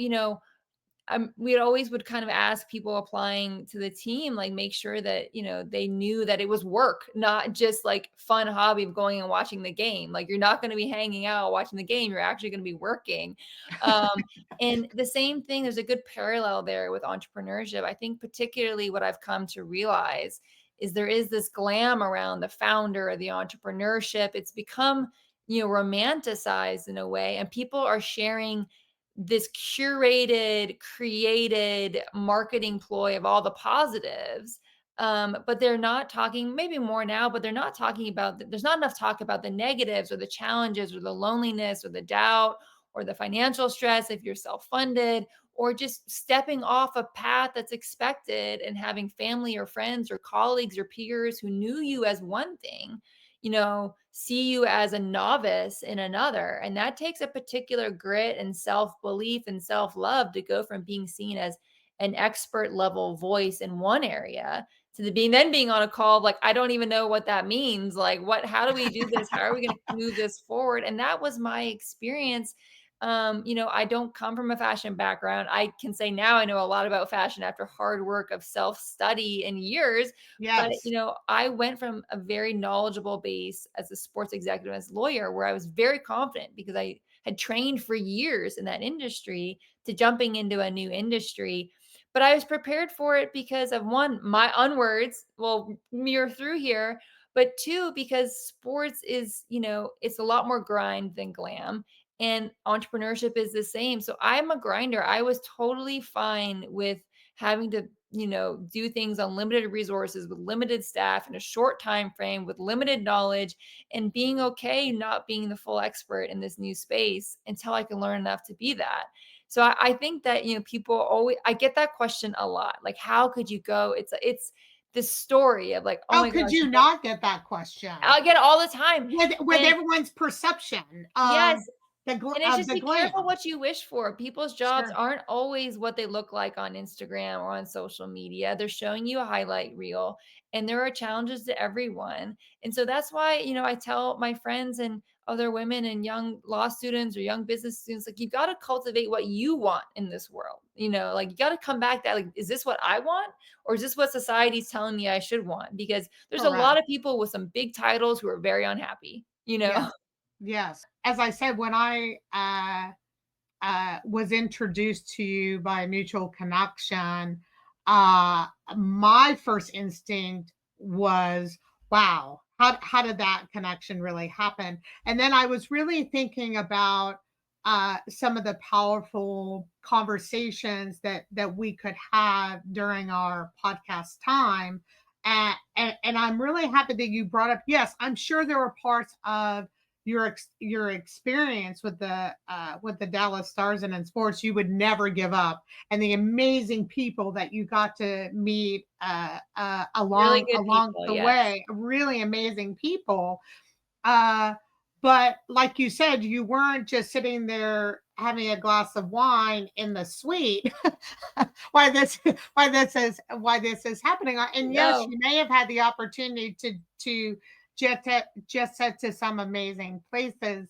we always would kind of ask people applying to the team, like make sure that, they knew that it was work, not just like fun hobby of going and watching the game. Like you're not going to be hanging out watching the game. You're actually going to be working. And the same thing, there's a good parallel there with entrepreneurship. I think particularly what I've come to realize is there is this glam around the founder or the entrepreneurship. It's become, romanticized in a way, and people are sharing this curated, created marketing ploy of all the positives. But they're not talking, maybe more now, but they're not talking about, there's not enough talk about the negatives or the challenges or the loneliness or the doubt or the financial stress if you're self funded or just stepping off a path that's expected and having family or friends or colleagues or peers who knew you as one thing, see you as a novice in another. And that takes a particular grit and self belief and self love to go from being seen as an expert level voice in one area to being on a call like I don't even know what that means. Like how do we do this? How are we going to move this forward? And that was my experience. I don't come from a fashion background. I can say now I know a lot about fashion after hard work of self study and years, but, Yes. I went from a very knowledgeable base as a sports executive, as a lawyer, where I was very confident because I had trained for years in that industry to jumping into a new industry. But I was prepared for it because of one, my unwords will mirror through here, but two, because sports is, it's a lot more grind than glam. And entrepreneurship is the same. So I'm a grinder. I was totally fine with having to do things on limited resources with limited staff in a short time frame with limited knowledge and being okay not being the full expert in this new space until I can learn enough to be that. So I think that people always, I get that question a lot, like how could you go, it's this story of like, oh How my could gosh, you not get that question? I'll get it all the time. With And everyone's perception yes, of and it's just the be careful glam. what you wish for. People's jobs Sure. aren't always what they look like on Instagram or on social media. They're showing you a highlight reel, and there are challenges to everyone. And so that's why, I tell my friends and other women and young law students or young business students, like, you got to cultivate what you want in this world. Like, you got to come back that, like, is this what I want? Or is this what society's telling me I should want? Because there's a lot Correct. of people with some big titles who are very unhappy. Yes. Yes. As I said, when I was introduced to you by a mutual connection, my first instinct was, wow, how did that connection really happen? And then I was really thinking about some of the powerful conversations that we could have during our podcast time. And I'm really happy that you brought up, yes, I'm sure there were parts of your experience with the Dallas Stars and in sports you would never give up, and the amazing people that you got to meet Really good along people, the yes. way, really amazing people. Uh, but like you said, you weren't just sitting there having a glass of wine in the suite why this why this is happening. And yes, No. you may have had the opportunity to just head to some amazing places.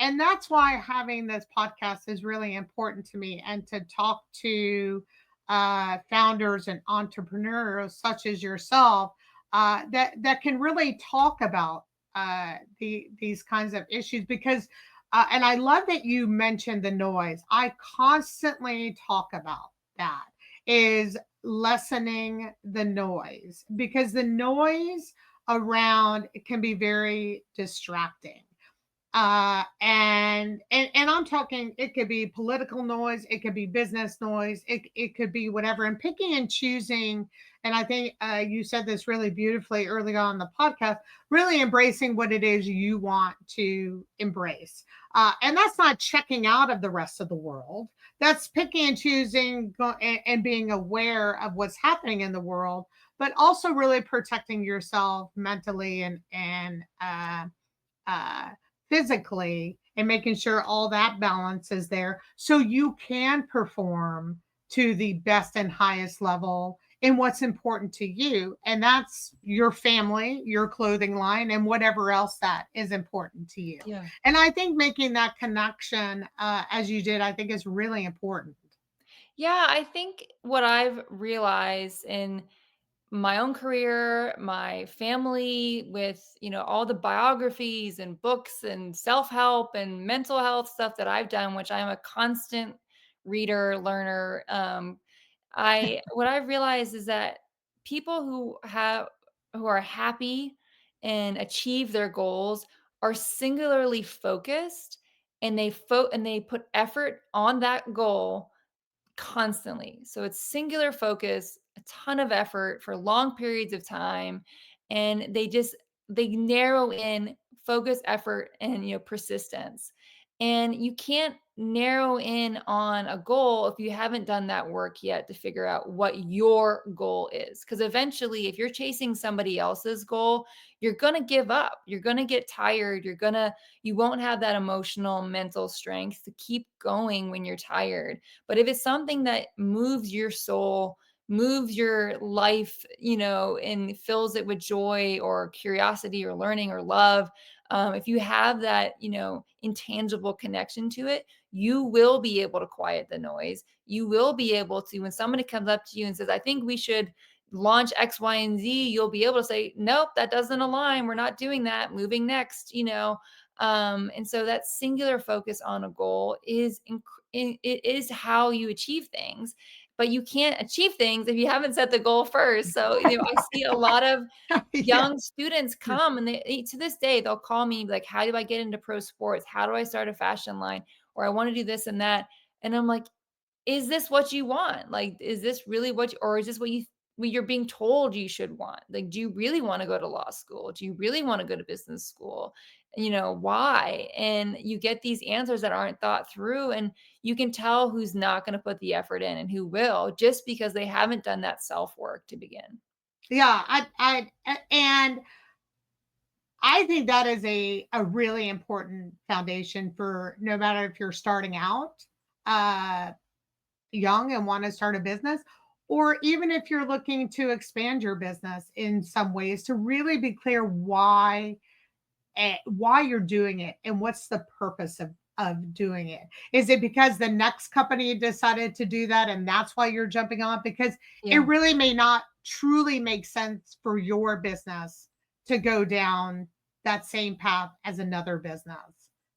And that's why having this podcast is really important to me, and to talk to founders and entrepreneurs such as yourself that can really talk about these kinds of issues. Because and I love that you mentioned the noise. I constantly talk about that, is lessening the noise, because the noise around it can be very distracting. And I'm talking, it could be political noise, it could be business noise, it could be whatever. And picking and choosing, and I think you said this really beautifully early on in the podcast, really embracing what it is you want to embrace. And that's not checking out of the rest of the world. That's picking and choosing and being aware of what's happening in the world, but also really protecting yourself mentally and physically, and making sure all that balance is there so you can perform to the best and highest level in what's important to you. And that's your family, your clothing line, and whatever else that is important to you. Yeah. And I think making that connection, as you did, I think is really important. Yeah, I think what I've realized in my own career, my family, with, all the biographies and books and self-help and mental health stuff that I've done, which I'm a constant reader, learner. I what I've realized is that people who are happy and achieve their goals are singularly focused, and they put effort on that goal constantly. So it's singular focus, a ton of effort for long periods of time, and they narrow in focus, effort, and persistence. And you can't narrow in on a goal if you haven't done that work yet to figure out what your goal is. Because eventually, if you're chasing somebody else's goal, you're going to give up. You're going to get tired. You won't have that emotional, mental strength to keep going when you're tired. But if it's something that moves your soul, moves your life, and fills it with joy or curiosity or learning or love, if you have that, intangible connection to it, you will be able to quiet the noise. You will be able to, when somebody comes up to you and says, I think we should launch X, Y, and Z, you'll be able to say, nope, that doesn't align. We're not doing that. Moving next. And so that singular focus on a goal it is how you achieve things, but you can't achieve things if you haven't set the goal first. So, I see a lot of Yeah. young students come, and to this day, they'll call me like, how do I get into pro sports? How do I start a fashion line? Or I want to do this and that. And I'm like, is this what you want? Like, is this really or is this what you're being told you should want? Like, do you really want to go to law school? Do you really want to go to business school? Why? And you get these answers that aren't thought through, and you can tell who's not going to put the effort in and who will, just because they haven't done that self work to begin. Yeah, and I think that is a really important foundation for no matter if you're starting out uh, young and want to start a business, or even if you're looking to expand your business in some ways, to really be clear why you're doing it and what's the purpose of doing it. Is it because the next company decided to do that and that's why you're jumping on? Because it Yeah. really may not truly make sense for your business to go down that same path as another business.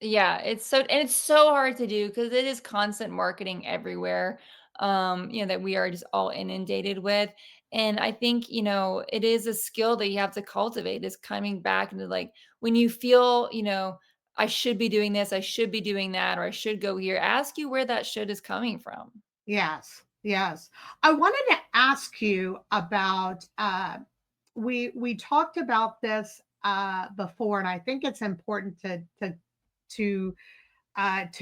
Yeah, it's so hard to do because it is constant marketing everywhere, that we are just all inundated with. And I think, it is a skill that you have to cultivate, is coming back into, like, when you feel, I should be doing this, I should be doing that, or I should go here, ask you where that should is coming from. Yes, yes. I wanted to ask you about we talked about this before, and I think it's important to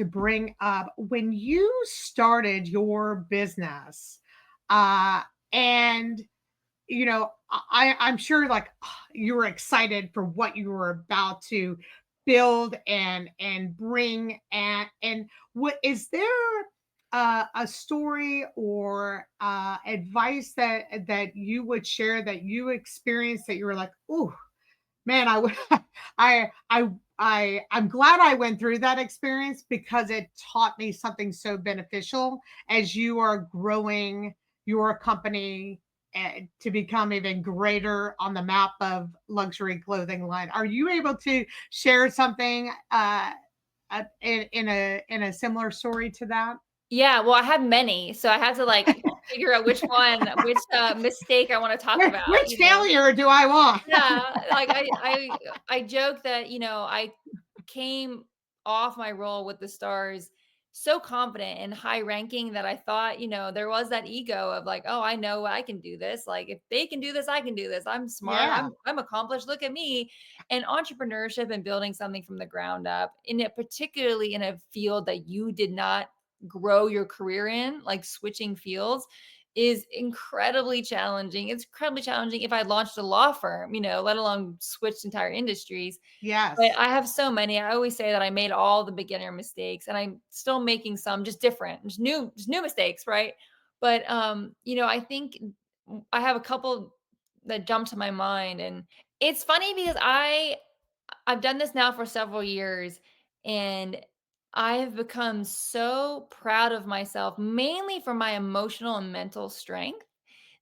bring up when you started your business, uh, and I'm sure like you were excited for what you were about to build and bring, and what is there a story or advice that you would share that you experienced that you were like, oh man, I would I'm glad I went through that experience because it taught me something so beneficial as you are growing your company to become even greater on the map of luxury clothing line. Are you able to share something in a similar story to that? Yeah, well, I have many, so I had to, like, figure out which mistake I want to talk about, Which failure do I want? Yeah, like I joke that, I came off my role with the Stars so confident and high ranking that I thought, there was that ego of like, "Oh, I know I can do this. Like if they can do this, I can do this. I'm smart. Yeah. I'm accomplished. Look at me." And entrepreneurship and building something from the ground up, in it particularly in a field that you did not grow your career in, like switching fields, is incredibly challenging. It's incredibly challenging if I launched a law firm, let alone switched entire industries. But Yes. I have so many. I always say that I made all the beginner mistakes and I'm still making some just different, just new mistakes, right? But I think I have a couple that jump to my mind, and it's funny because I've done this now for several years, and I have become so proud of myself, mainly for my emotional and mental strength,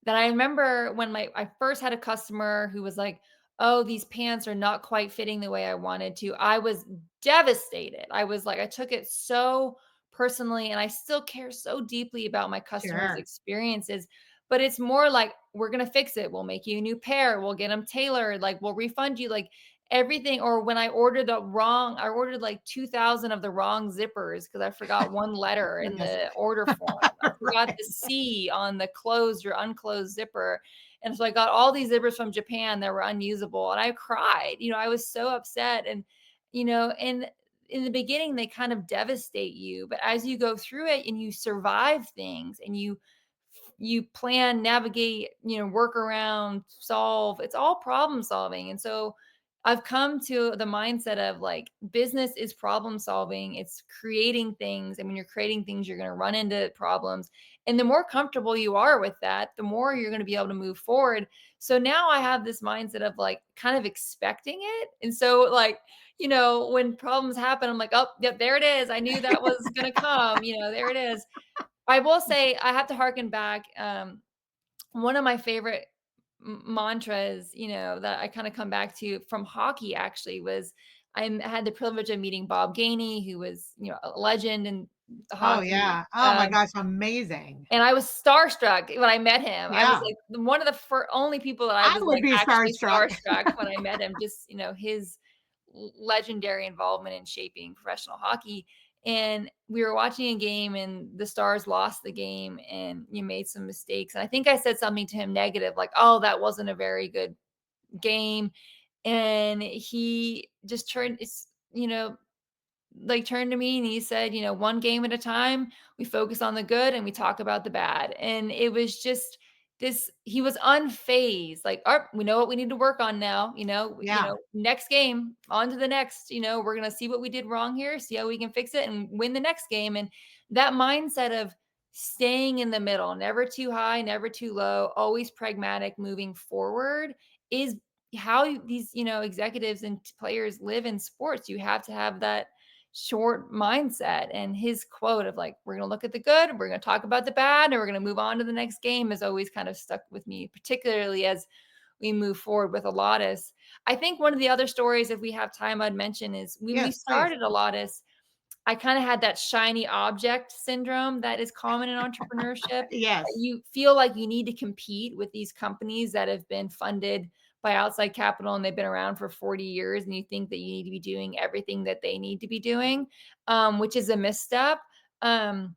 that I remember when I first had a customer who was like, "Oh, these pants are not quite fitting the way I wanted to." I was devastated. I was like, I took it so personally, and I still care so deeply about my customers' Sure. experiences. But it's more like, we're gonna fix it. We'll make you a new pair. We'll get them tailored. Like we'll refund you. Like everything. Or when I ordered like 2,000 of the wrong zippers because I forgot one letter in Goodness. the order form. I forgot Right. the C on the closed or unclosed zipper. And so I got all these zippers from Japan that were unusable, and I cried. I was so upset. And in the beginning, they kind of devastate you. But as you go through it and you survive things and you plan, navigate, work around, solve, it's all problem solving. And so I've come to the mindset of like, business is problem solving, it's creating things. And when you're creating things, you're going to run into problems. And the more comfortable you are with that, the more you're going to be able to move forward. So now I have this mindset of like kind of expecting it. And so, like, when problems happen, I'm like, oh, yep, there it is. I knew that was going to come. There it is. I will say I have to harken back. One of my favorite mantras, that I kind of come back to from hockey actually was, I had the privilege of meeting Bob Gainey, who was, a legend in Oh, hockey. yeah. Oh my gosh, amazing. And I was starstruck when I met him. I was Yeah. like one of the only people that I I was would like be actually starstruck. starstruck when I met him. Just, his legendary involvement in shaping professional hockey. And we were watching a game and the Stars lost the game and you made some mistakes. And I think I said something to him negative, like, "Oh, that wasn't a very good game." And he just turned to me and he said, "One game at a time, we focus on the good and we talk about the bad." And it was just this, he was unfazed, like, "Oh, we know what we need to work on now, Yeah. next game, on to the next, we're going to see what we did wrong here, see how we can fix it and win the next game." And that mindset of staying in the middle, never too high, never too low, always pragmatic, moving forward, is how these, executives and players live in sports. You have to have that short mindset. And his quote of like, "We're going to look at the good, we're going to talk about the bad, and we're going to move on to the next game," has always kind of stuck with me, particularly as we move forward with Alatus. I think one of the other stories, if we have time, I'd mention is when we Yes, please. started Alatus, I kind of had that shiny object syndrome that is common in entrepreneurship. Yes. You feel like you need to compete with these companies that have been funded by outside capital and they've been around for 40 years, and you think that you need to be doing everything that they need to be doing, which is a misstep. Um,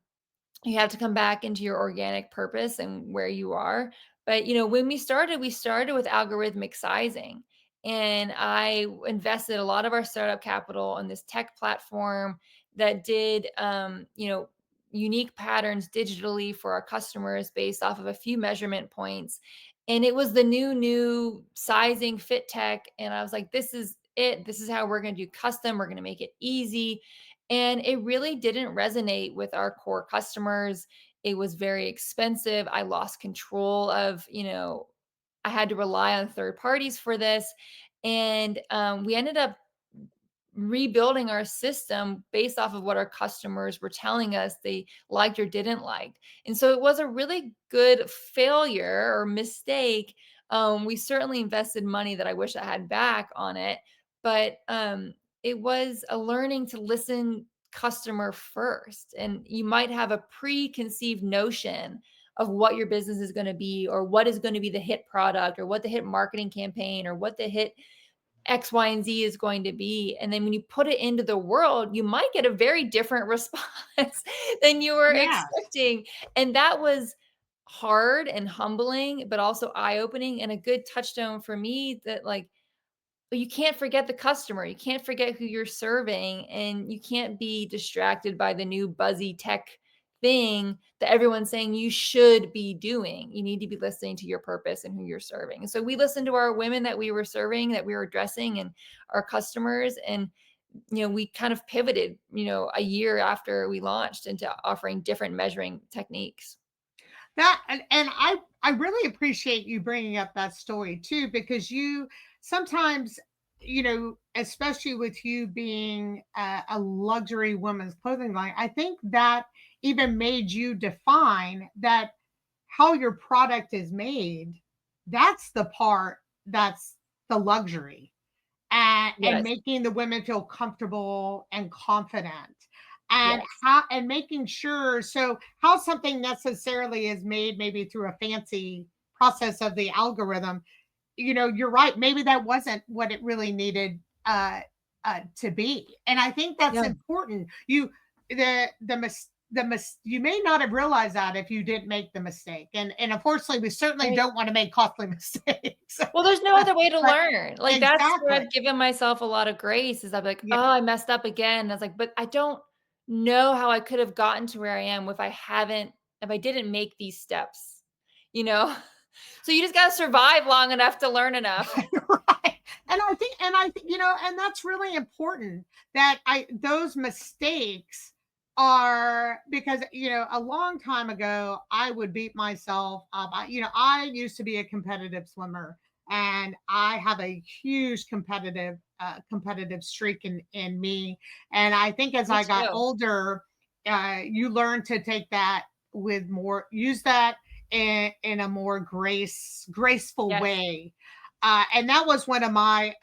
you have to come back into your organic purpose and where you are. But when we started with algorithmic sizing, and I invested a lot of our startup capital on this tech platform that did unique patterns digitally for our customers based off of a few measurement points. And it was the new sizing fit tech, and I was like, this is it, this is how we're going to do custom, we're going to make it easy. And it really didn't resonate with our core customers. It was very expensive. I lost control of, I had to rely on third parties for this. And we ended up rebuilding our system based off of what our customers were telling us they liked or didn't like. And so it was a really good failure or mistake. We certainly invested money that I wish I had back on it, but it was a learning to listen customer first. And you might have a preconceived notion of what your business is going to be, or what is going to be the hit product, or what the hit marketing campaign, or what the hit X, Y, and Z is going to be. And then when you put it into the world, you might get a very different response than you were Yes. expecting. And that was hard and humbling, but also eye opening, and a good touchstone for me that, like, but you can't forget the customer. You can't forget who you're serving, and you can't be distracted by the new buzzy tech thing that everyone's saying you should be doing. You need to be listening to your purpose and who you're serving. And so we listened to our women that we were serving, that we were addressing, and our customers. And, we kind of pivoted, a year after we launched, into offering different measuring techniques. That and I really appreciate you bringing up that story too, because you sometimes, especially with you being a luxury women's clothing line, I think that even made you define that how your product is made. That's the part that's the luxury, and Yes. making the women feel comfortable and confident, and Yes. making sure, so how something necessarily is made maybe through a fancy process of the algorithm, you're right, maybe that wasn't what it really needed to be. And I think that's Yeah. important. You may not have realized that if you didn't make the mistake, and unfortunately we certainly Right. don't want to make costly mistakes. Well, there's no other way to But learn. Like, that's where exactly. I've given myself a lot of grace, is I'm like, Yeah. "Oh, I messed up again." And I was like, "But I don't know how I could have gotten to where I am if I didn't make these steps," you know? So you just gotta survive long enough to learn enough. Right. And that's really important, that I those mistakes are, because a long time ago I would beat myself up. I used to be a competitive swimmer, and I have a huge competitive streak in me. And I think as Me I got too. older, you learn to take that with more use that in a more graceful Yes. way. And that was one of my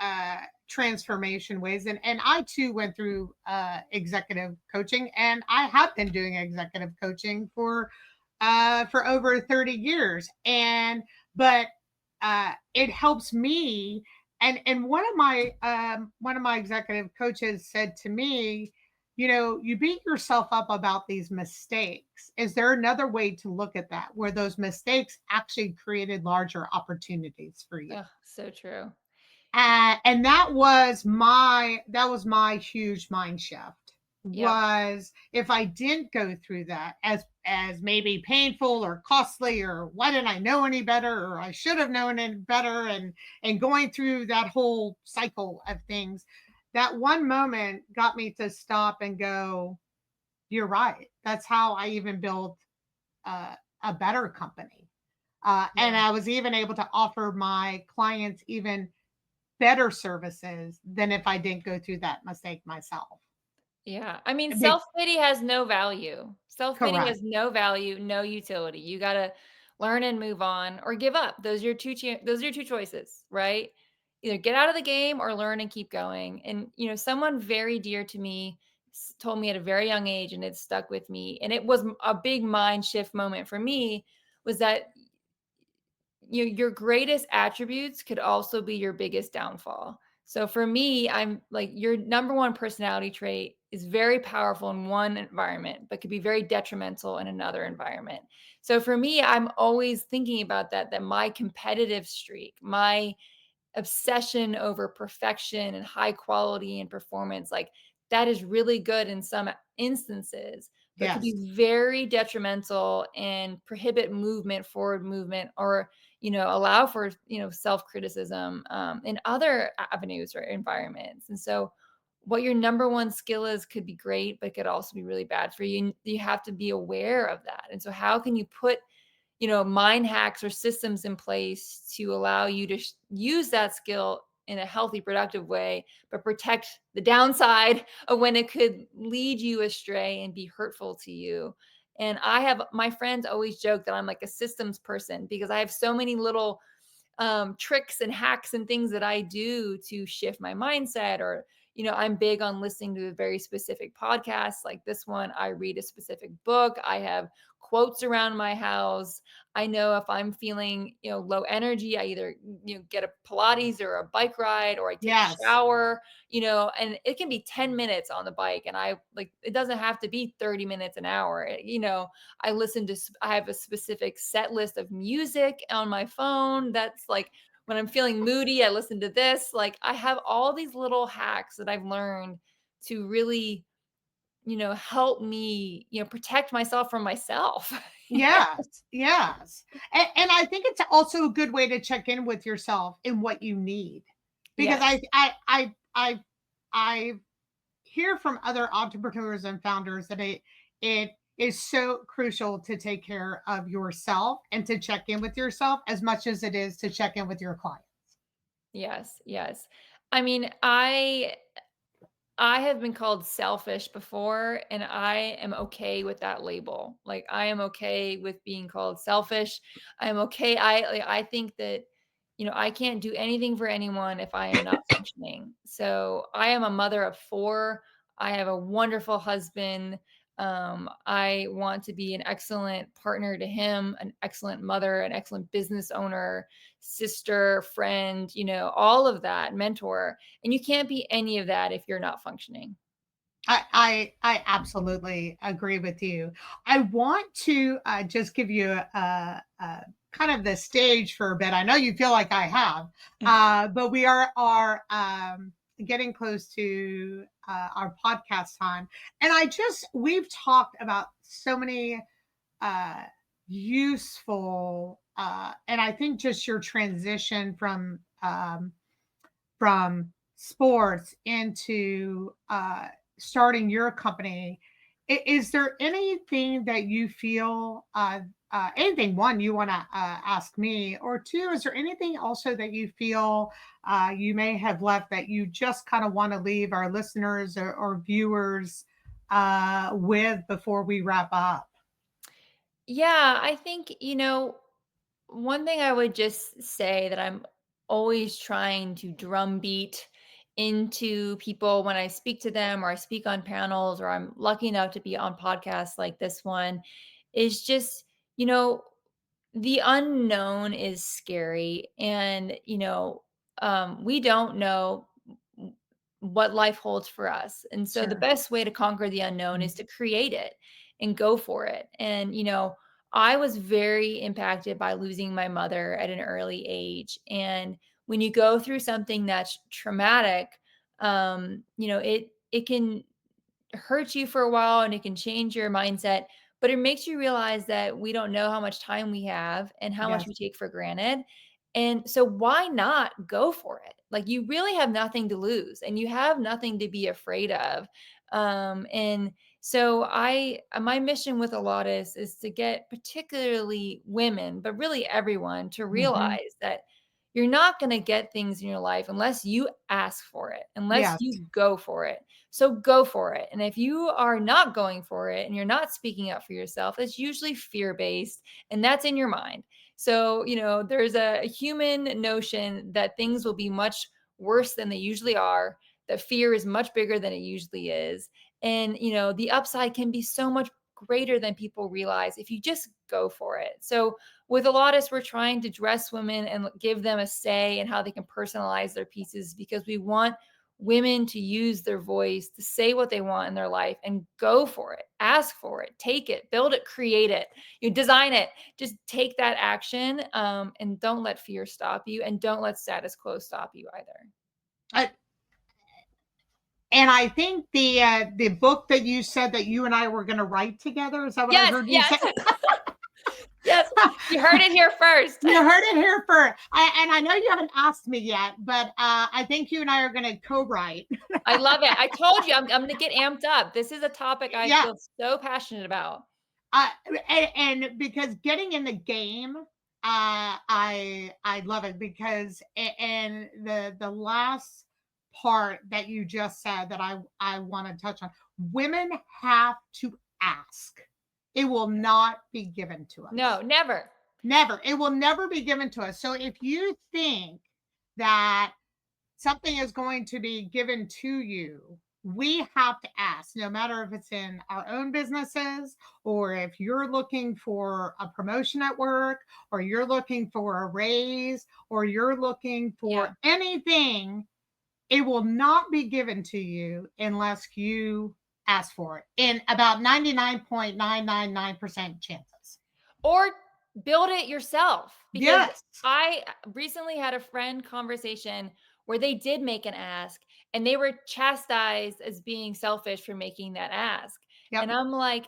transformation ways. And I too went through executive coaching, and I have been doing executive coaching for over 30 years. But it helps me. And one of my executive coaches said to me, you beat yourself up about these mistakes. Is there another way to look at that, where those mistakes actually created larger opportunities for you? Ugh, so true. And that was my huge mind shift. Yep. Was, if I didn't go through that, as maybe painful or costly, or why didn't I know any better, or I should have known it better, and going through that whole cycle of things, that one moment got me to stop and go, you're right. That's how I even built a better company. And Yeah. I was even able to offer my clients even better services than if I didn't go through that mistake myself. Yeah. I mean, Be self-pity has no value. Self-pity Correct. has no value, no utility. You gotta learn and move on, or give up. Those are your 2 choices, right? Either get out of the game or learn and keep going. And, someone very dear to me told me at a very young age, and it stuck with me. And it was a big mind shift moment for me, was that your greatest attributes could also be your biggest downfall. So for me, I'm like, your number one personality trait is very powerful in one environment, but could be very detrimental in another environment. So for me, I'm always thinking about that my competitive streak, my obsession over perfection and high quality and performance, like, that is really good in some instances, but could Yes. be very detrimental and prohibit forward movement, or, allow for, self-criticism, in other avenues or environments. And so what your number one skill is could be great, but could also be really bad for you. And you have to be aware of that. And so how can you put, mind hacks or systems in place to allow you to use that skill in a healthy, productive way, but protect the downside of when it could lead you astray and be hurtful to you. And my friends always joke that I'm like a systems person, because I have so many little tricks and hacks and things that I do to shift my mindset. Or, I'm big on listening to very specific podcasts like this one. I read a specific book. I have quotes around my house. I know if I'm feeling, low energy, I either, get a Pilates or a bike ride, or I take a Yes. shower, and it can be 10 minutes on the bike. And it doesn't have to be 30 minutes, an hour. I have a specific set list of music on my phone. That's like, when I'm feeling moody, I listen to this. Like, I have all these little hacks that I've learned to really, help me, protect myself from myself. Yes. Yes. And I think it's also a good way to check in with yourself and what you need. Because Yes. I hear from other entrepreneurs and founders that it is so crucial to take care of yourself and to check in with yourself as much as it is to check in with your client. Yes. Yes. I mean, I have been called selfish before, and I am okay with that label. Like, I am okay with being called selfish. I am okay. I think that, I can't do anything for anyone if I am not functioning. So I am a mother of four. I have a wonderful husband. I want to be an excellent partner to him, an excellent mother, an excellent business owner, sister, friend, all of that, mentor. And you can't be any of that if you're not functioning. I absolutely agree with you. I want to just give you a kind of the stage for a bit. I know you feel like I have, but we are getting close to our podcast time, and we've talked about so many uh, useful, and I think just your transition from sports into starting your company. Is there anything that you feel, anything one you want to ask me, or two, is there anything also that you feel you may have left that you just kind of want to leave our listeners or viewers with before we wrap up? Yeah, I think, one thing I would just say that I'm always trying to drumbeat into people when I speak to them, or I speak on panels, or I'm lucky enough to be on podcasts like this one, is just, you know, the unknown is scary. And, we don't know what life holds for us. And so the Sure. best way to conquer the unknown is to create it and go for it. And, I was very impacted by losing my mother at an early age. And when you go through something that's traumatic, it can hurt you for a while, and it can change your mindset, but it makes you realize that we don't know how much time we have and how much Yes. we take for granted. And so why not go for it? Like, you really have nothing to lose, and you have nothing to be afraid of. And so my mission with Alatus is to get particularly women, but really everyone, to Hmm. realize that you're not going to get things in your life unless you ask for it, unless Yes. you go for it. So go for it. And if you are not going for it and you're not speaking up for yourself, it's usually fear based, and that's in your mind. So, there's a human notion that things will be much worse than they usually are, that fear is much bigger than it usually is. And, the upside can be so much greater than people realize if you just go for it. So, with Alatus, we're trying to dress women and give them a say in how they can personalize their pieces, because we want women to use their voice to say what they want in their life and go for it, ask for it, take it, build it, create it, you design it. Just take that action, and don't let fear stop you, and don't let status quo stop you either. I, And I think the book that you said that you and I were gonna write together, is that what I Yes, heard you yes, say? yes. You heard it here first. You heard it here first. And I know you haven't asked me yet, but I think you and I are gonna co-write. I love it. I told you I'm going to get amped up. This is a topic I Yeah. feel so passionate about. Uh, and because getting in the game, I love it because and the last part that you just said that I want to touch on, women have to ask. It will not be given to No, us. never. Never. It will never be given to us. So if you think that something is going to be given to you we have to ask, no matter if it's in our own businesses or if you're looking for a promotion at work or you're looking for a raise or you're looking Yeah. for anything, it will not be given to you unless you ask for it in about 99.999% chances. Or build it yourself, because Yes. I recently had a friend conversation where they did make an ask and they were chastised as being selfish for making that ask. Yep. And I'm like,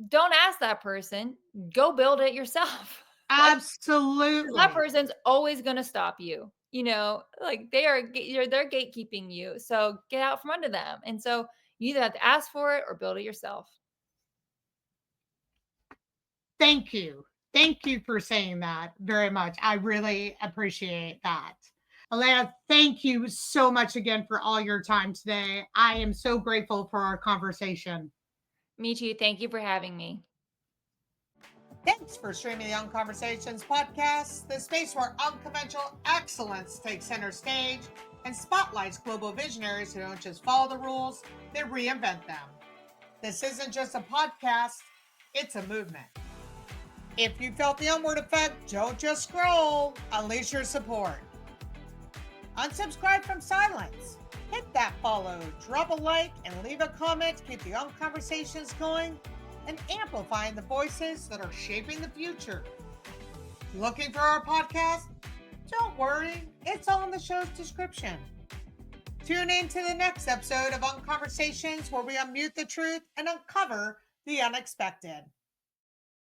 don't ask that person, go build it yourself. Like, 'cause that Absolutely. person's always going to stop you. Like they're gatekeeping you. So get out from under them. And so you either have to ask for it or build it yourself. Thank you. Thank you for saying that very much. I really appreciate that. Alana, thank you so much again for all your time today. I am so grateful for our conversation. Me too. Thank you for having me. Thanks for streaming the Unconversations podcast, the space where unconventional excellence takes center stage and spotlights global visionaries who don't just follow the rules, they reinvent them. This isn't just a podcast, it's a movement. If you felt the onward effect, don't just scroll, unleash your support. Unsubscribe from silence. Hit that follow, drop a like, and leave a comment to keep the Unconversations going and amplifying the voices that are shaping the future. Looking for our podcast? Don't worry, it's all in the show's description. Tune in to the next episode of Unconversations where we unmute the truth and uncover the unexpected.